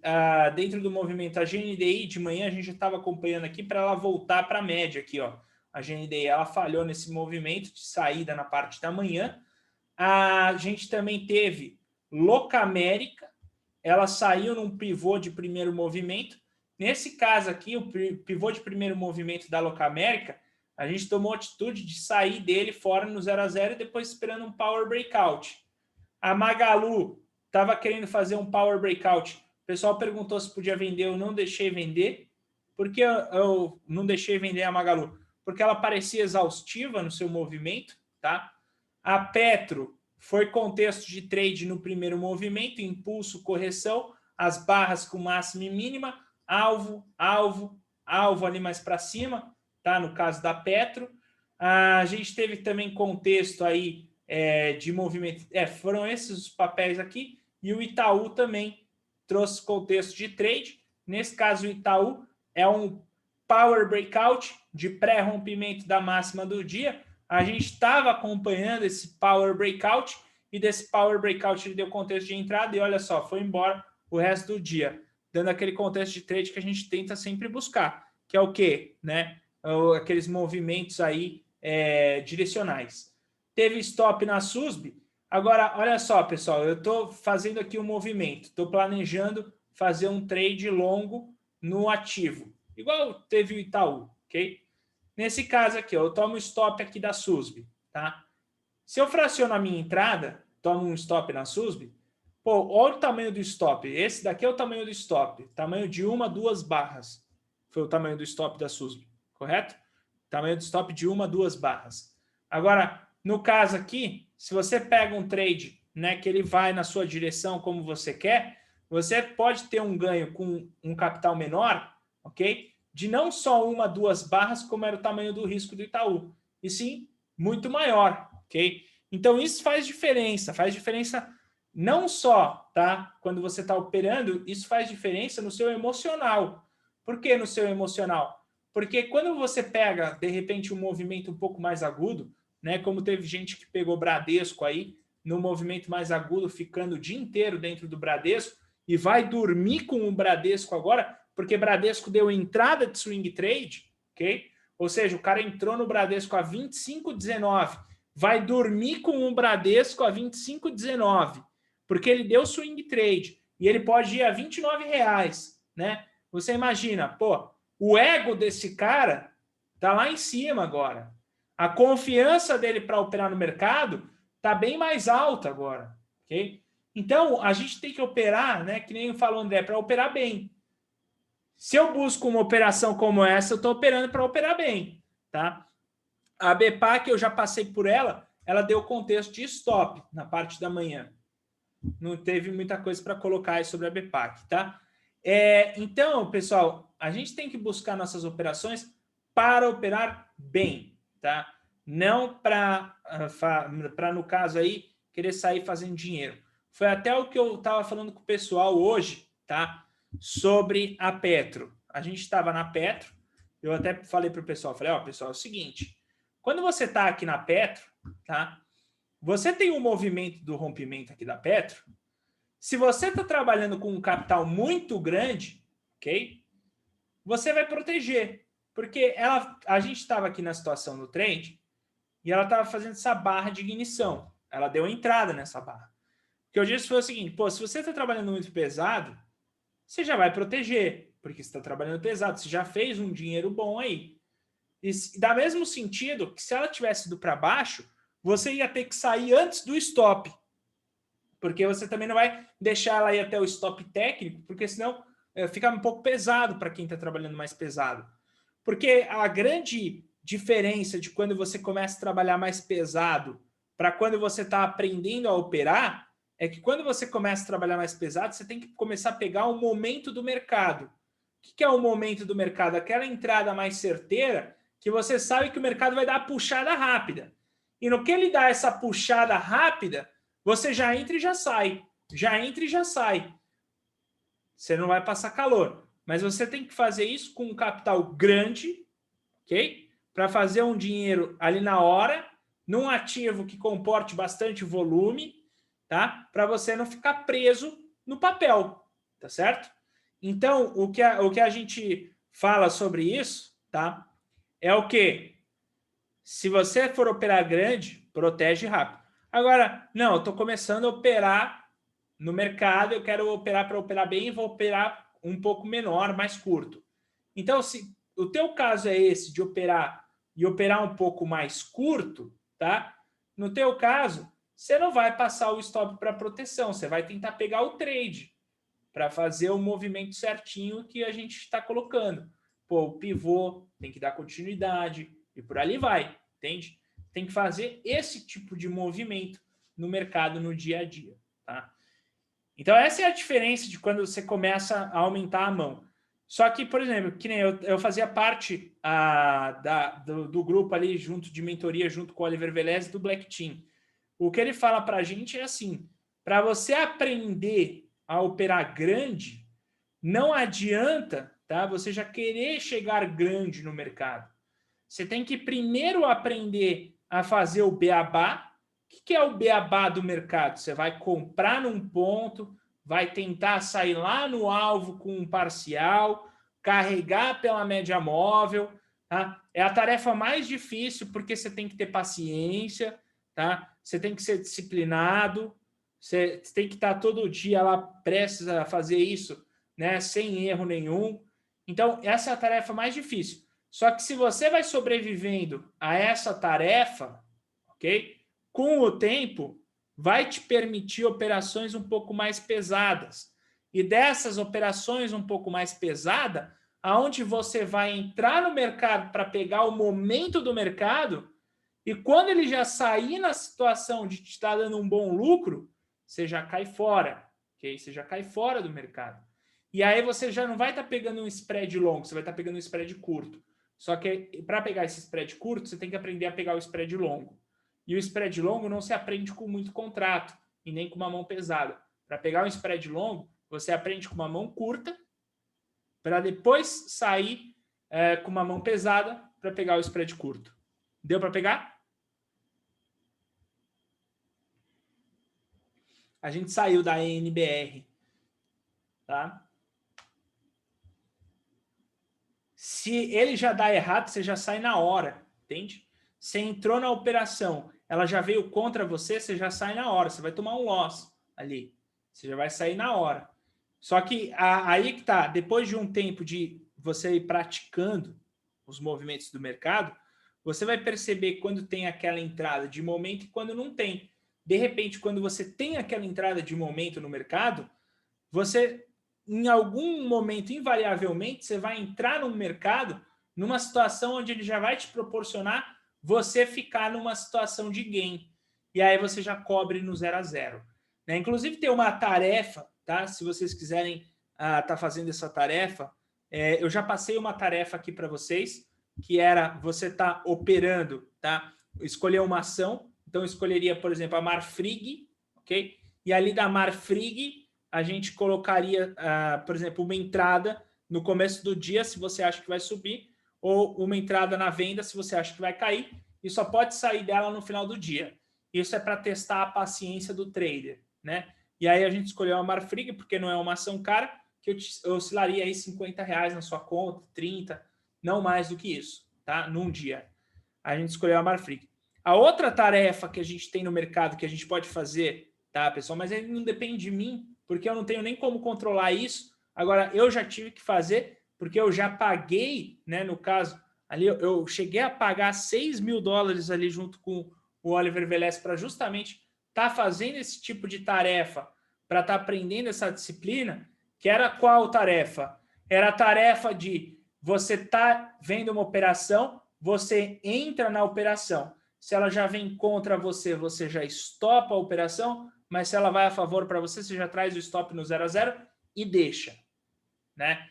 S1: dentro do movimento, a GNDI, de manhã a gente já estava acompanhando aqui para ela voltar para a média aqui, ó. A GNDI, ela falhou nesse movimento de saída na parte da manhã. A gente também teve Locamérica, ela saiu num pivô de primeiro movimento. Nesse caso aqui, o pivô de primeiro movimento da Locamérica, a gente tomou a atitude de sair dele fora no 0 a 0 e depois esperando um power breakout. A Magalu estava querendo fazer um power breakout. O pessoal perguntou se podia vender, eu não deixei vender. Por que eu não deixei vender a Magalu? Porque ela parecia exaustiva no seu movimento, tá? A Petro foi contexto de trade no primeiro movimento, impulso, correção, as barras com máxima e mínima, alvo, alvo, alvo ali mais para cima, tá? No caso da Petro. A gente teve também contexto aí de movimento. Foram esses os papéis aqui. E o Itaú também trouxe contexto de trade. Nesse caso, o Itaú é um power breakout de pré-rompimento da máxima do dia. A gente estava acompanhando esse power breakout e desse power breakout ele deu contexto de entrada e olha só, foi embora o resto do dia, dando aquele contexto de trade que a gente tenta sempre buscar, que é o quê? Né? Aqueles movimentos aí direcionais. Teve stop na SUSB. Agora, olha só, pessoal, eu estou fazendo aqui um movimento, estou planejando fazer um trade longo no ativo, igual teve o Itaú, ok? Nesse caso aqui, eu tomo o stop aqui da SUSB, tá? Se eu fraciono a minha entrada, tomo um stop na SUSB, pô, olha o tamanho do stop. Esse daqui é o tamanho do stop, tamanho de 1 a 2 barras. Foi o tamanho do stop da SUSB, correto? Tamanho do stop de 1 a 2 barras. Agora, no caso aqui, se você pega um trade, né, que ele vai na sua direção como você quer, você pode ter um ganho com um capital menor, ok? De não só 1 a 2 barras, como era o tamanho do risco do Itaú, e sim muito maior, ok? Então isso faz diferença não só, tá? Quando você está operando, isso faz diferença no seu emocional. Por que no seu emocional? Porque quando você pega, de repente, um movimento um pouco mais agudo, né? Como teve gente que pegou Bradesco aí, no movimento mais agudo, ficando o dia inteiro dentro do Bradesco, e vai dormir com o Bradesco agora, porque Bradesco deu entrada de swing trade, ok? Ou seja, o cara entrou no Bradesco a 25,19, vai dormir com o Bradesco a 25,19, porque ele deu swing trade e ele pode ir a R$29, né? Você imagina, pô, o ego desse cara tá lá em cima agora. A confiança dele para operar no mercado tá bem mais alta agora, ok? Então, a gente tem que operar, né? Que nem falou o André, para operar bem. Se eu busco uma operação como essa, eu estou operando para operar bem, tá? A BPAC, eu já passei por ela, ela deu contexto de stop na parte da manhã. Não teve muita coisa para colocar aí sobre a BPAC, tá? Então, pessoal, a gente tem que buscar nossas operações para operar bem, tá? Não para, no caso aí, querer sair fazendo dinheiro. Foi até o que eu estava falando com o pessoal hoje, tá? Sobre a Petro. A gente estava na Petro, eu até falei para o pessoal, falei, ó, pessoal, é o seguinte, quando você está aqui na Petro, tá? Você tem um movimento do rompimento aqui da Petro, se você está trabalhando com um capital muito grande, ok? Você vai proteger, porque a gente estava aqui na situação do trade e ela estava fazendo essa barra de ignição. Ela deu entrada nessa barra. O que eu disse foi o seguinte, pô, se você está trabalhando muito pesado, você já vai proteger, porque você está trabalhando pesado, você já fez um dinheiro bom aí. E dá mesmo sentido que se ela tivesse ido para baixo, você ia ter que sair antes do stop, porque você também não vai deixar ela ir até o stop técnico, porque senão fica um pouco pesado para quem está trabalhando mais pesado. Porque a grande diferença de quando você começa a trabalhar mais pesado para quando você está aprendendo a operar é que quando você começa a trabalhar mais pesado, você tem que começar a pegar o momento do mercado. O que é o momento do mercado? Aquela entrada mais certeira que você sabe que o mercado vai dar a puxada rápida. E no que ele dá essa puxada rápida, você já entra e já sai. Já entra e já sai. Você não vai passar calor. Mas você tem que fazer isso com um capital grande, ok? Para fazer um dinheiro ali na hora, num ativo que comporte bastante volume, tá? Para você não ficar preso no papel, tá certo? Então, o que a gente fala sobre isso, tá? É o quê? Se você for operar grande, protege rápido. Agora, não, eu estou começando a operar no mercado, eu quero operar para operar bem e vou operar um pouco menor, mais curto. Então, se o teu caso é esse de operar e operar um pouco mais curto, tá? No teu caso, você não vai passar o stop para proteção, você vai tentar pegar o trade para fazer o movimento certinho que a gente está colocando. Pô, o pivô tem que dar continuidade e por ali vai, entende? Tem que fazer esse tipo de movimento no mercado no dia a dia, tá? Então essa é a diferença de quando você começa a aumentar a mão. Só que, por exemplo, que nem eu fazia parte do grupo ali junto de mentoria, junto com o Oliver Velez do Black Team. O que ele fala para a gente é assim, para você aprender a operar grande, não adianta, tá? Você já querer chegar grande no mercado. Você tem que primeiro aprender a fazer o beabá. O que é o beabá do mercado? Você vai comprar num ponto, vai tentar sair lá no alvo com um parcial, carregar pela média móvel, tá? É a tarefa mais difícil porque você tem que ter paciência, tá? Você tem que ser disciplinado, você tem que estar todo dia lá prestes a fazer isso, né? Sem erro nenhum. Então, essa é a tarefa mais difícil. Só que se você vai sobrevivendo a essa tarefa, ok? Com o tempo, vai te permitir operações um pouco mais pesadas. E dessas operações um pouco mais pesadas, aonde você vai entrar no mercado para pegar o momento do mercado, e quando ele já sair na situação de te estar dando um bom lucro, você já cai fora, ok? Você já cai fora do mercado. E aí você já não vai estar pegando um spread longo, você vai estar pegando um spread curto. Só que para pegar esse spread curto, você tem que aprender a pegar o spread longo. E o spread longo não se aprende com muito contrato e nem com uma mão pesada. Para pegar um spread longo, você aprende com uma mão curta para depois sair com uma mão pesada para pegar o spread curto. Deu para pegar? A gente saiu da NBR, tá? Se ele já dá errado, você já sai na hora, entende? Você entrou na operação, ela já veio contra você, você já sai na hora, você vai tomar um loss ali, você já vai sair na hora. Só que aí que tá, depois de um tempo de você ir praticando os movimentos do mercado, você vai perceber quando tem aquela entrada de momento e quando não tem. De repente, quando você tem aquela entrada de momento no mercado, você, em algum momento, invariavelmente, você vai entrar no mercado numa situação onde ele já vai te proporcionar você ficar numa situação de gain. E aí você já cobre no 0 a 0. Né? Inclusive, tem uma tarefa, tá? Se vocês quiserem tá fazendo essa tarefa, eu já passei uma tarefa aqui para vocês, que era você tá operando, tá? Escolher uma ação. Então, eu escolheria, por exemplo, a Marfrig, ok? E ali da Marfrig, a gente colocaria, por exemplo, uma entrada no começo do dia, se você acha que vai subir, ou uma entrada na venda, se você acha que vai cair, e só pode sair dela no final do dia. Isso é para testar a paciência do trader, né? E aí a gente escolheu a Marfrig, porque não é uma ação cara, que eu oscilaria aí R$50 na sua conta, 30, não mais do que isso, tá? Num dia. A gente escolheu a Marfrig. A outra tarefa que a gente tem no mercado, que a gente pode fazer, tá, pessoal? Mas ele não depende de mim, porque eu não tenho nem como controlar isso. Agora, eu já tive que fazer, porque eu já paguei, né? No caso, ali eu cheguei a pagar $6.000 ali junto com o Oliver Velez para justamente estar fazendo esse tipo de tarefa, para estar aprendendo essa disciplina, que era qual tarefa? Era a tarefa de você está vendo uma operação, você entra na operação. Se ela já vem contra você, você já estopa a operação, mas se ela vai a favor para você, você já traz o stop no 0 a 0 e deixa, né?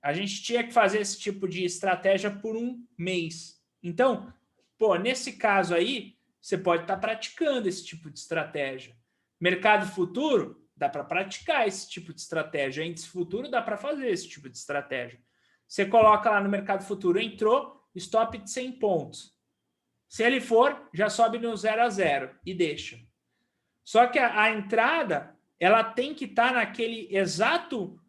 S1: A gente tinha que fazer esse tipo de estratégia por um mês. Então, pô, nesse caso aí, você pode estar praticando esse tipo de estratégia. Mercado futuro, dá para praticar esse tipo de estratégia. Índice futuro, dá para fazer esse tipo de estratégia. Você coloca lá no mercado futuro, entrou, stop de 100 pontos. Se ele for, já sobe no 0 a 0 e deixa. Só que a entrada, ela tem que estar naquele exato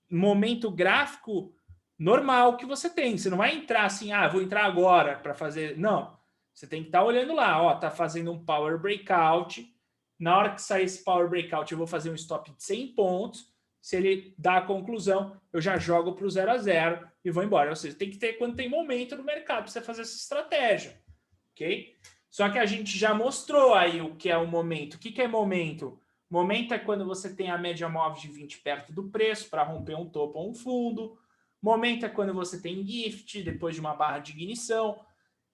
S1: momento gráfico normal que você tem. Você não vai entrar assim, vou entrar agora para fazer. Não. Você tem que estar olhando lá, ó, tá fazendo um power breakout. Na hora que sair esse power breakout, eu vou fazer um stop de 100 pontos. Se ele dá a conclusão, eu já jogo para o 0 a 0 e vou embora. Ou seja, tem que ter quando tem momento no mercado para você fazer essa estratégia. Ok? Só que a gente já mostrou aí o que é o momento. O que é momento? Momento é quando você tem a média móvel de 20 perto do preço para romper um topo ou um fundo. Momento é quando você tem gift depois de uma barra de ignição.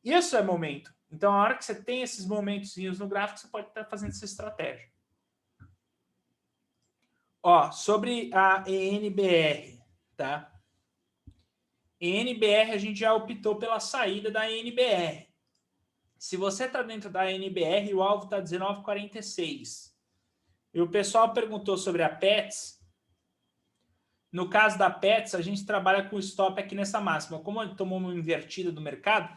S1: Isso é momento. Então, a hora que você tem esses momentozinhos no gráfico, você pode estar fazendo essa estratégia. Ó, sobre a ENBR, tá? ENBR, a gente já optou pela saída da ENBR. Se você está dentro da ENBR, o alvo está 19,46. E o pessoal perguntou sobre a PETS. No caso da PETS, a gente trabalha com stop aqui nessa máxima. Como ele tomou uma invertida do mercado,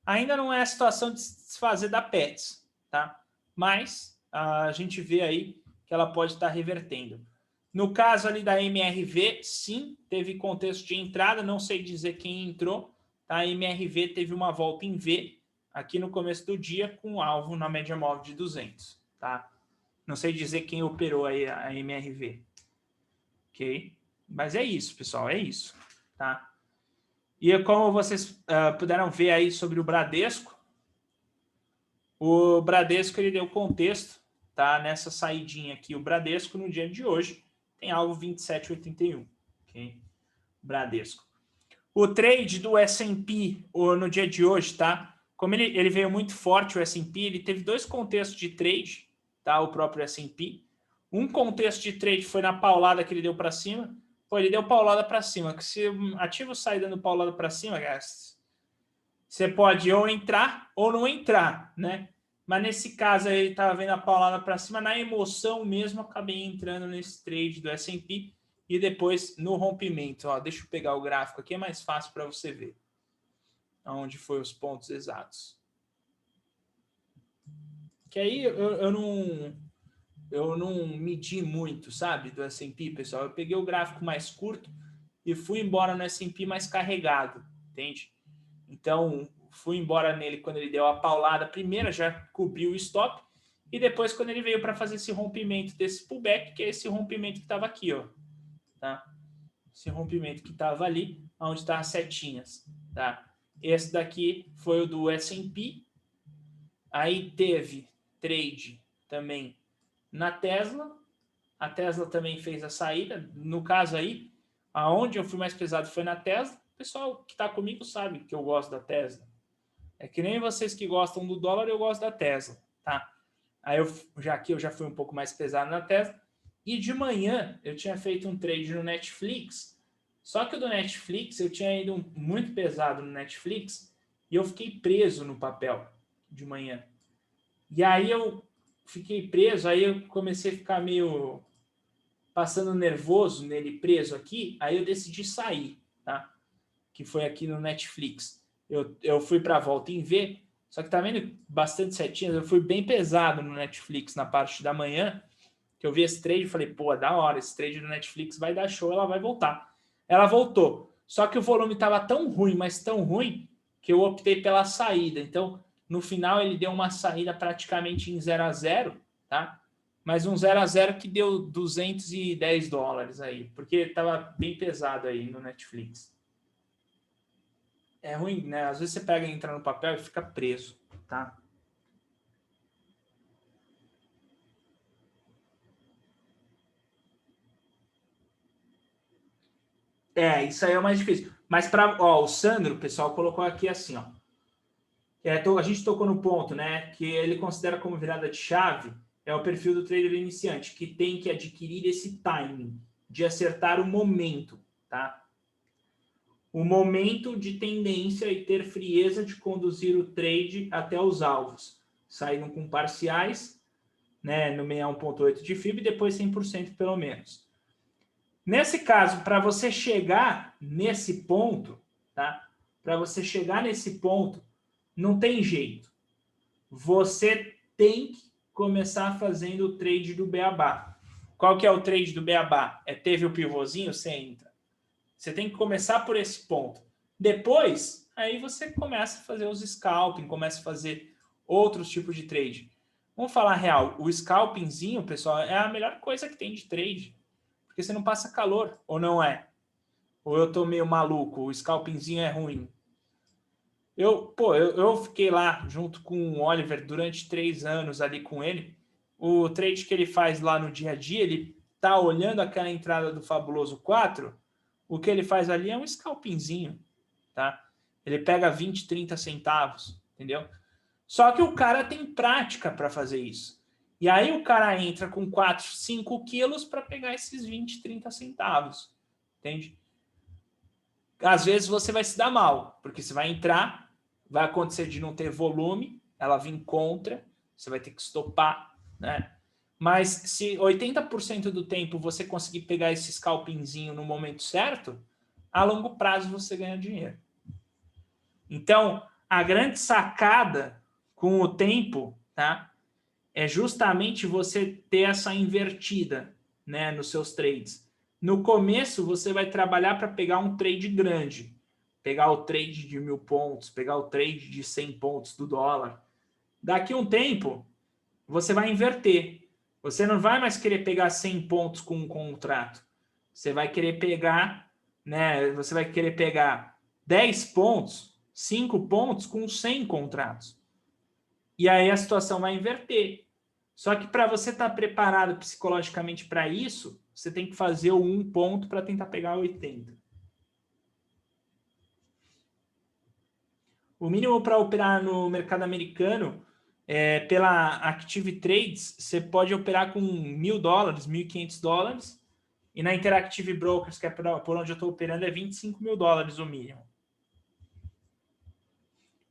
S1: ainda não é a situação de se desfazer da PETS, tá? Mas a gente vê aí que ela pode estar revertendo. No caso ali da MRV, sim, teve contexto de entrada, não sei dizer quem entrou, tá? A MRV teve uma volta em V aqui no começo do dia com alvo na média móvel de 200, tá? Não sei dizer quem operou aí a MRV, ok? Mas é isso, pessoal, é isso, tá? E como vocês puderam ver aí sobre o Bradesco ele deu contexto, tá? Nessa saidinha aqui, o Bradesco no dia de hoje tem alvo 27,81, ok? Bradesco. O trade do S&P no dia de hoje, tá? Como ele veio muito forte, o S&P, ele teve dois contextos de trade, tá? O próprio S&P. Um contexto de trade foi na paulada que ele deu para cima. Pô, ele deu paulada para cima. Que se o ativo sair dando paulada para cima, você pode ou entrar ou não entrar, né? Mas nesse caso aí, ele estava vendo a paulada para cima, na emoção mesmo, acabei entrando nesse trade do S&P e depois no rompimento. Ó, deixa eu pegar o gráfico aqui, é mais fácil para você ver onde foi os pontos exatos. Que aí eu não medi muito, sabe, do S&P, pessoal. Eu peguei o gráfico mais curto e fui embora no S&P mais carregado, entende? Então, fui embora nele quando ele deu a paulada primeira, já cobriu o stop, e depois quando ele veio para fazer esse rompimento desse pullback, que é esse rompimento que estava aqui, ó, tá? Esse rompimento que estava ali, onde estão as setinhas, tá? Esse daqui foi o do S&P, aí teve trade também na Tesla, a Tesla também fez a saída, no caso aí, aonde eu fui mais pesado foi na Tesla. O pessoal que está comigo sabe que eu gosto da Tesla. É que nem vocês que gostam do dólar, eu gosto da Tesla, tá? Aí eu já fui um pouco mais pesado na Tesla. E de manhã eu tinha feito um trade no Netflix. Só que o do Netflix eu tinha ido muito pesado no Netflix e eu fiquei preso no papel de manhã. E aí eu fiquei preso, aí eu comecei a ficar meio passando nervoso nele preso aqui, aí eu decidi sair, tá? Que foi aqui no Netflix. Eu fui para a volta em V, só que tá vendo bastante setinhas, eu fui bem pesado no Netflix na parte da manhã, que eu vi esse trade e falei, pô, da hora, esse trade do Netflix vai dar show, ela vai voltar. Ela voltou, só que o volume estava tão ruim, mas tão ruim, que eu optei pela saída. Então, no final, ele deu uma saída praticamente em 0 a 0, tá? Mas um 0 a 0 que deu $210 aí, porque estava bem pesado aí no Netflix. É ruim, né? Às vezes você pega e entra no papel e fica preso, tá? Isso aí é o mais difícil. Mas para, o Sandro, o pessoal colocou aqui assim, ó. A gente tocou no ponto, né? Que ele considera como virada de chave é o perfil do trader iniciante, que tem que adquirir esse timing de acertar o momento, tá? O momento de tendência e ter frieza de conduzir o trade até os alvos, saindo com parciais, né, no 61.8 de FIB e depois 100% pelo menos. Nesse caso, para você chegar nesse ponto, tá? Para você chegar nesse ponto, não tem jeito. Você tem que começar fazendo o trade do beabá. Qual que é o trade do beabá? Teve o pivôzinho, você entra. Você tem que começar por esse ponto. Depois, aí você começa a fazer os scalping, começa a fazer outros tipos de trade. Vamos falar real, o scalpingzinho, pessoal, é a melhor coisa que tem de trade. Porque você não passa calor, ou não é? Ou eu tô meio maluco, o scalpingzinho é ruim. Eu fiquei lá junto com o Oliver durante 3 anos ali com ele. O trade que ele faz lá no dia a dia, ele tá olhando aquela entrada do Fabuloso 4, o que ele faz ali é um scalpingzinho, tá? Ele pega 20, 30 centavos, entendeu? Só que o cara tem prática para fazer isso. E aí o cara entra com 4, 5 quilos para pegar esses 20, 30 centavos, entende? Às vezes você vai se dar mal, porque você vai entrar, vai acontecer de não ter volume, ela vir contra, você vai ter que estopar, né? Mas se 80% do tempo você conseguir pegar esse scalpingzinho no momento certo, a longo prazo você ganha dinheiro. Então, a grande sacada com o tempo, tá? É justamente você ter essa invertida, né, nos seus trades. No começo, você vai trabalhar para pegar um trade grande, pegar o trade de 1.000 pontos, pegar o trade de 100 pontos do dólar. Daqui a um tempo, você vai inverter. Você não vai mais querer pegar 100 pontos com um contrato. Você vai querer pegar, né, você vai querer pegar 10 pontos, 5 pontos com 100 contratos. E aí a situação vai inverter. Só que para você estar preparado psicologicamente para isso, você tem que fazer o 1 ponto para tentar pegar 80. O mínimo para operar no mercado americano, pela Active Trades, você pode operar com $1.000, $1.500, e na Interactive Brokers, que é por onde eu estou operando, é $25 mil o mínimo.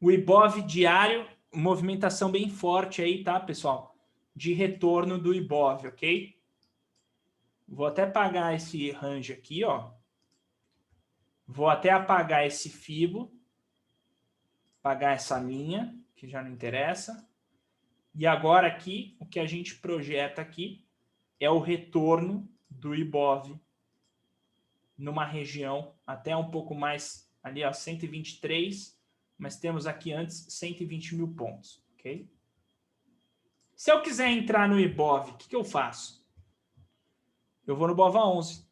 S1: O IBOV diário, movimentação bem forte aí, tá, pessoal? De retorno do IBOV, ok? Vou até apagar esse range aqui, ó. Vou até apagar esse FIBO. Apagar essa linha, que já não interessa. E agora aqui, o que a gente projeta aqui é o retorno do IBOV numa região até um pouco mais, ali, ó, 123, mas temos aqui antes 120 mil pontos, ok? Se eu quiser entrar no IBOV, o que eu faço? Eu vou no BOVA11,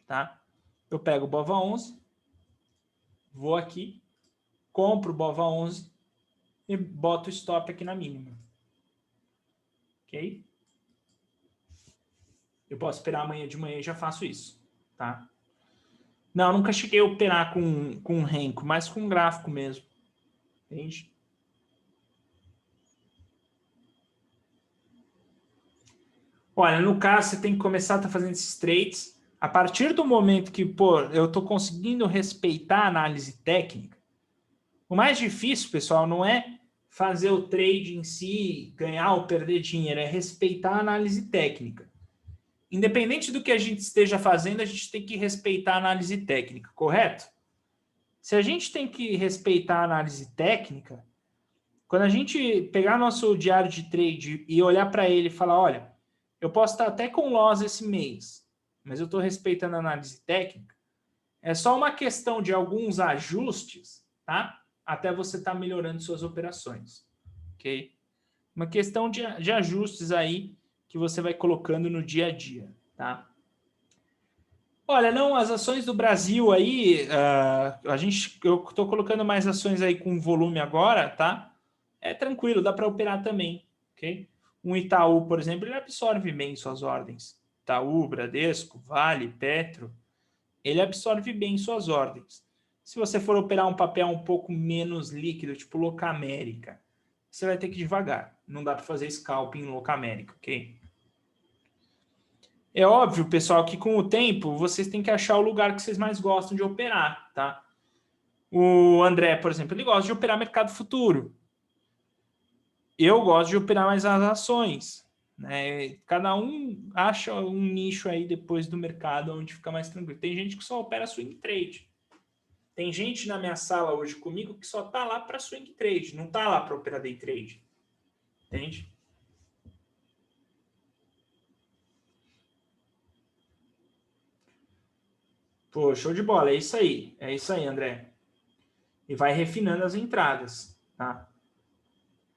S1: tá? Eu pego o BOVA11, vou aqui, compro o BOVA11 e boto o stop aqui na mínima. Ok? Eu posso esperar amanhã de manhã e já faço isso, tá? Não, nunca cheguei a operar com renko, mas com gráfico mesmo. Entende? Olha, no caso, você tem que começar a estar fazendo esses trades. A partir do momento que, pô, eu estou conseguindo respeitar a análise técnica, o mais difícil, pessoal, não é fazer o trade em si, ganhar ou perder dinheiro, é respeitar a análise técnica. Independente do que a gente esteja fazendo, a gente tem que respeitar a análise técnica, correto? Se a gente tem que respeitar a análise técnica, quando a gente pegar nosso diário de trade e olhar para ele e falar, olha, eu posso estar até com loss esse mês, mas eu estou respeitando a análise técnica, é só uma questão de alguns ajustes, tá? Até você estar melhorando suas operações, ok? Uma questão de ajustes aí que você vai colocando no dia a dia, tá? Olha, não, as ações do Brasil aí, eu estou colocando mais ações aí com volume agora, tá? É tranquilo, dá para operar também, ok? Um Itaú, por exemplo, ele absorve bem suas ordens. Itaú, Bradesco, Vale, Petro, ele absorve bem suas ordens. Se você for operar um papel um pouco menos líquido, tipo Locamérica, você vai ter que ir devagar. Não dá para fazer scalping em Locamérica, ok? É óbvio, pessoal, que com o tempo vocês têm que achar o lugar que vocês mais gostam de operar, tá? O André, por exemplo, ele gosta de operar mercado futuro. Eu gosto de operar mais as ações, né? Cada um acha um nicho aí depois do mercado onde fica mais tranquilo. Tem gente que só opera swing trade. Tem gente na minha sala hoje comigo que só tá lá para swing trade, não tá lá para operar day trade. Entende? Pô, show de bola. É isso aí. É isso aí, André. E vai refinando as entradas, tá?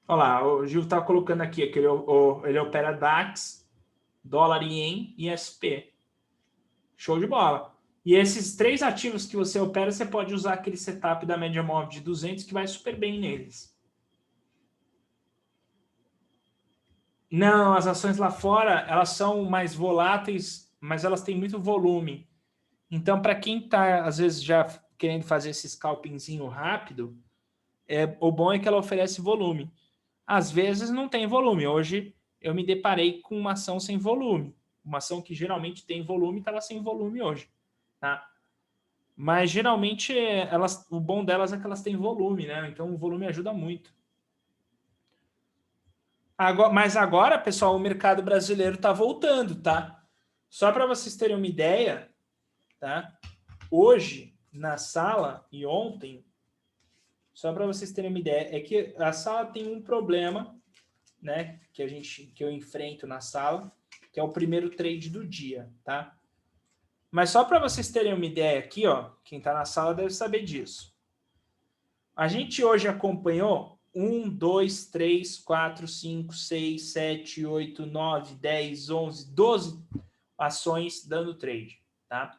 S1: Olha lá, o Gil tá colocando aqui que ele opera DAX, dólar ien e SP. Show de bola. E esses 3 ativos que você opera, você pode usar aquele setup da média móvel de 200 que vai super bem neles. Não, as ações lá fora, elas são mais voláteis, mas elas têm muito volume. Então, para quem está, às vezes, já querendo fazer esse scalpingzinho rápido, o bom é que ela oferece volume. Às vezes não tem volume. Hoje eu me deparei com uma ação sem volume. Uma ação que geralmente tem volume estava sem volume hoje. Tá? Mas geralmente o bom delas é que elas têm volume, né? Então o volume ajuda muito. Mas agora, pessoal, o mercado brasileiro está voltando, tá? Só para vocês terem uma ideia, tá? Hoje, na sala, e ontem, só para vocês terem uma ideia, é que a sala tem um problema, né? Que eu enfrento na sala, que é o primeiro trade do dia, tá? Mas só para vocês terem uma ideia aqui, ó, quem está na sala deve saber disso. A gente hoje acompanhou 1, 2, 3, 4, 5, 6, 7, 8, 9, 10, 11, 12 ações dando trade, tá?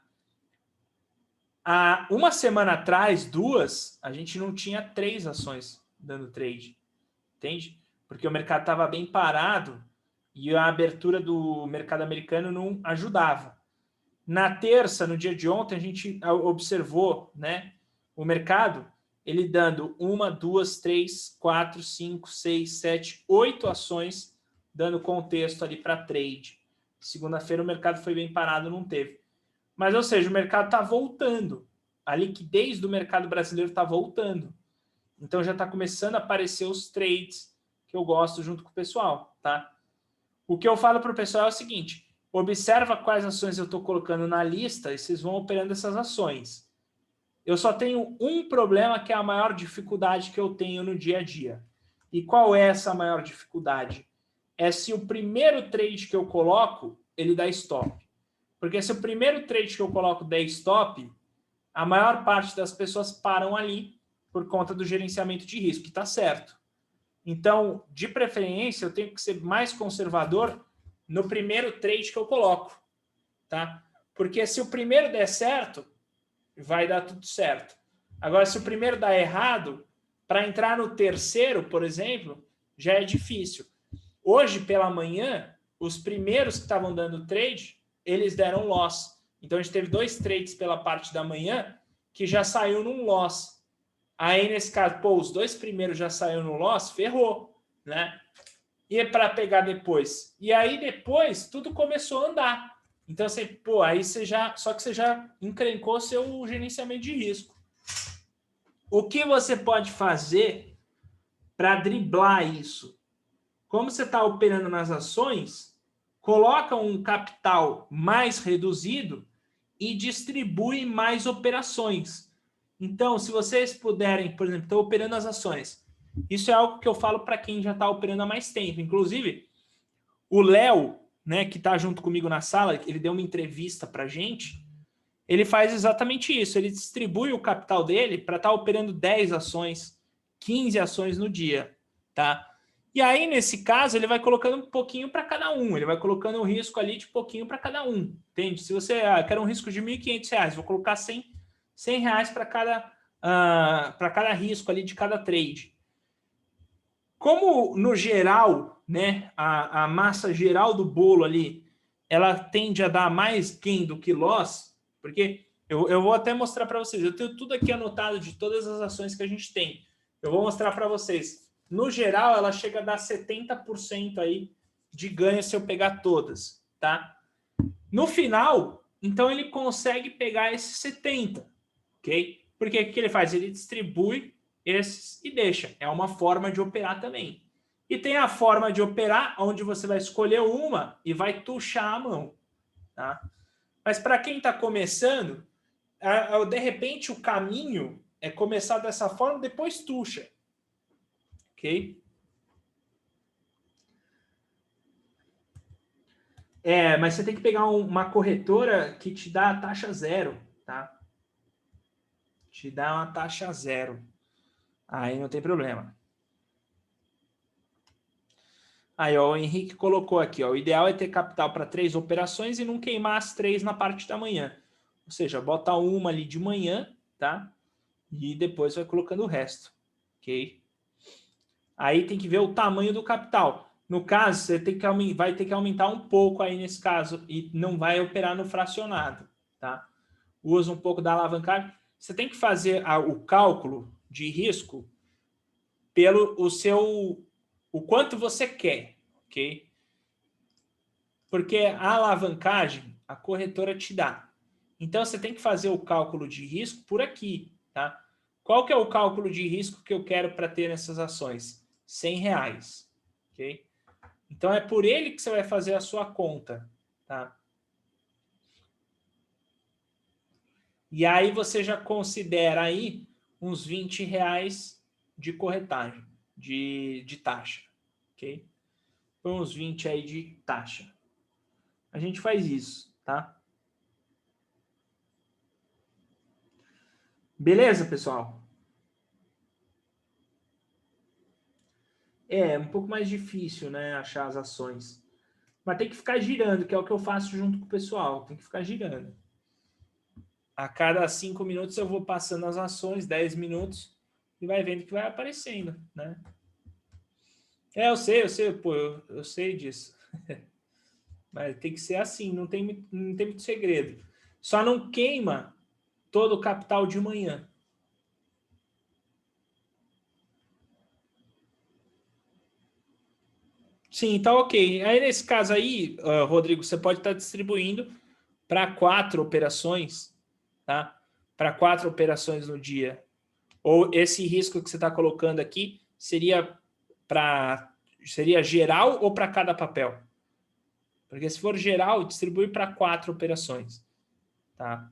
S1: Há uma semana atrás, 2, a gente não tinha 3 ações dando trade, entende? Porque o mercado estava bem parado e a abertura do mercado americano não ajudava. Na terça, no dia de ontem, a gente observou, né, o mercado, ele dando 1, 2, 3, 4, 5, 6, 7, 8 ações, dando contexto ali para trade. Segunda-feira o mercado foi bem parado, não teve. Mas, ou seja, o mercado está voltando. A liquidez do mercado brasileiro está voltando. Então já está começando a aparecer os trades que eu gosto junto com o pessoal, tá? O que eu falo para o pessoal é o seguinte: observa quais ações eu estou colocando na lista e vocês vão operando essas ações. Eu só tenho um problema que é a maior dificuldade que eu tenho no dia a dia. E qual é essa maior dificuldade? É se o primeiro trade que eu coloco, ele dá stop. Porque se o primeiro trade que eu coloco der stop, a maior parte das pessoas param ali por conta do gerenciamento de risco, que está certo. Então, de preferência, eu tenho que ser mais conservador no primeiro trade que eu coloco, tá? Porque se o primeiro der certo, vai dar tudo certo. Agora, se o primeiro dar errado, para entrar no terceiro, por exemplo, já é difícil. Hoje, pela manhã, os primeiros que estavam dando trade, eles deram loss. Então, a gente teve 2 trades pela parte da manhã que já saiu num loss. Aí, nesse caso, pô, os 2 primeiros já saíram no loss, ferrou, né? E é para pegar depois. E aí, depois, tudo começou a andar. Então, você, pô, aí você já... Só que você já encrencou seu gerenciamento de risco. O que você pode fazer para driblar isso? Como você está operando nas ações, coloca um capital mais reduzido e distribui mais operações. Então, se vocês puderem, por exemplo, estou operando as ações. Isso é algo que eu falo para quem já está operando há mais tempo. Inclusive, o Léo, né, que está junto comigo na sala, ele deu uma entrevista para a gente, ele faz exatamente isso. Ele distribui o capital dele para estar operando 10 ações, 15 ações no dia, tá? E aí, nesse caso, ele vai colocando um pouquinho para cada um. Ele vai colocando um risco ali de pouquinho para cada um, entende? Se você quer um risco de R$ 1.500, vou colocar 100 reais para cada risco ali de cada trade. Como, no geral, né, a massa geral do bolo ali, ela tende a dar mais gain do que loss, porque Eu vou até mostrar para vocês. Eu tenho tudo aqui anotado de todas as ações que a gente tem. Eu vou mostrar para vocês. No geral, ela chega a dar 70% aí de ganho se eu pegar todas, tá? No final, então ele consegue pegar esses 70, ok? Porque o que ele faz? Ele distribui esses e deixa. É uma forma de operar também. E tem a forma de operar onde você vai escolher uma e vai tuchar a mão, tá? Mas para quem está começando, de repente o caminho é começar dessa forma, depois tucha, ok? Mas você tem que pegar uma corretora que te dá a taxa zero, tá? Te dá uma taxa zero. Aí não tem problema. Aí, ó, o Henrique colocou aqui, ó, o ideal é ter capital para 3 operações e não queimar as 3 na parte da manhã. Ou seja, bota uma ali de manhã, tá? E depois vai colocando o resto, ok? Aí tem que ver o tamanho do capital. No caso, você vai ter que aumentar um pouco aí nesse caso e não vai operar no fracionado, tá? Usa um pouco da alavancagem. Você tem que fazer o cálculo de risco pelo o quanto você quer, ok? Porque a alavancagem a corretora te dá. Então você tem que fazer o cálculo de risco por aqui, tá? Qual que é o cálculo de risco que eu quero para ter nessas ações? R$100, ok? Então é por ele que você vai fazer a sua conta, tá? E aí você já considera aí uns R$20 de corretagem, de taxa, ok? Põe uns 20 aí de taxa. A gente faz isso, tá? Beleza, pessoal? É um pouco mais difícil, né, achar as ações. Mas tem que ficar girando, que é o que eu faço junto com o pessoal. Tem que ficar girando. A cada 5 minutos eu vou passando as ações, 10 minutos, e vai vendo que vai aparecendo, né? Eu sei, pô, eu sei disso. Mas tem que ser assim, não tem muito segredo. Só não queima todo o capital de manhã. Sim, tá ok. Aí nesse caso aí, Rodrigo, você pode estar distribuindo para 4 operações, tá? Para 4 operações no dia. Ou esse risco que você está colocando aqui seria geral ou para cada papel? Porque se for geral, distribui para 4 operações, tá?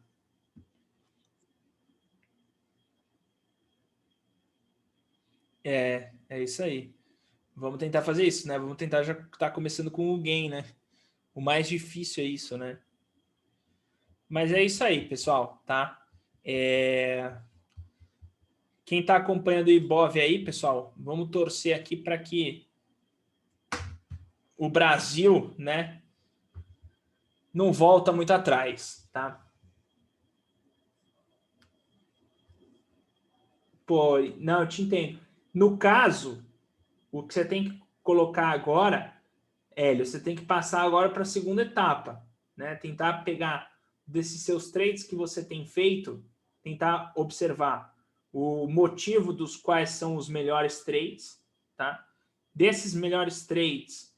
S1: É isso aí. Vamos tentar fazer isso, né? Vamos tentar já estar começando com o gain, né? O mais difícil é isso, né? Mas é isso aí, pessoal, tá? Quem está acompanhando o Ibov aí, pessoal, vamos torcer aqui para que o Brasil, né, não volta muito atrás, tá? Pô, não, eu te entendo. No caso, o que você tem que colocar agora, Hélio, você tem que passar agora para a segunda etapa, né? Tentar pegar desses seus trades que você tem feito, tentar observar o motivo dos quais são os melhores trades, tá? Desses melhores trades,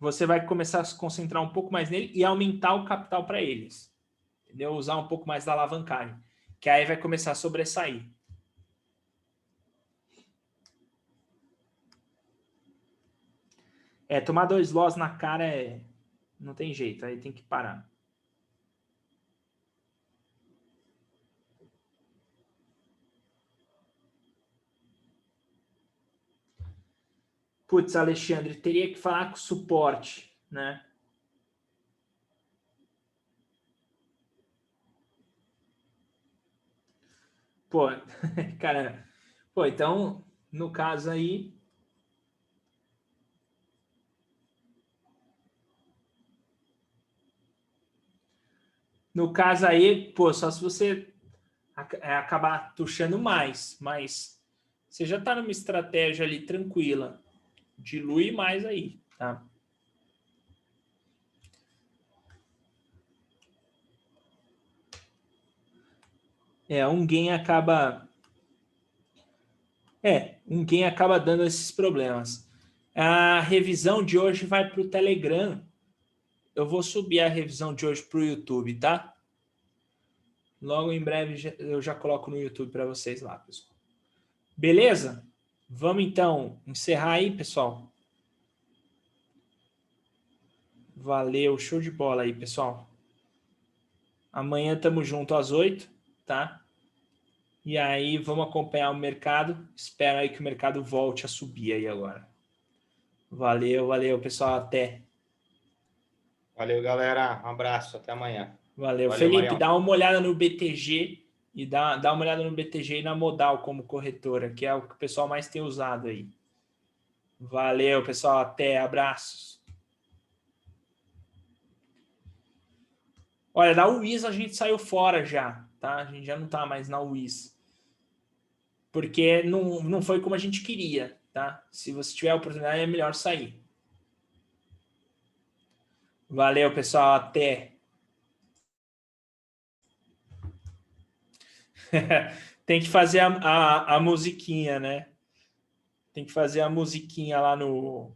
S1: você vai começar a se concentrar um pouco mais nele e aumentar o capital para eles, entendeu? Usar um pouco mais da alavancagem, que aí vai começar a sobressair. Tomar 2 loss na cara não tem jeito, aí tem que parar. Putz, Alexandre, teria que falar com o suporte, né? Pô, cara, pô, então, no caso aí, pô, só se você acabar tuchando mais, mas você já tá numa estratégia ali tranquila, dilui mais aí, tá? Um gain acaba... um gain acaba dando esses problemas. A revisão de hoje vai para o Telegram. Eu vou subir a revisão de hoje para o YouTube, tá? Logo em breve eu já coloco no YouTube para vocês lá, pessoal. Beleza? Vamos então encerrar aí, pessoal. Valeu, show de bola aí, pessoal. Amanhã estamos junto às 8, tá? E aí vamos acompanhar o mercado. Espero aí que o mercado volte a subir aí agora. Valeu, pessoal. Até.
S3: Valeu, galera. Um abraço. Até amanhã.
S1: Valeu.
S3: Valeu,
S1: Felipe,
S3: Marião.
S1: dá uma olhada no BTG e dá uma olhada no BTG e na Modal como corretora, que é o que o pessoal mais tem usado aí. Valeu, pessoal. Até. Abraços. Olha, da UIS a gente saiu fora já, tá? A gente já não tá mais na UIS. Porque não foi como a gente queria, tá? Se você tiver a oportunidade, é melhor sair. Valeu, pessoal. Até. Tem que fazer a musiquinha, né? Tem que fazer a musiquinha lá no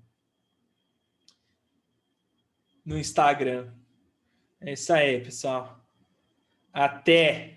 S1: Instagram. É isso aí, pessoal. Até!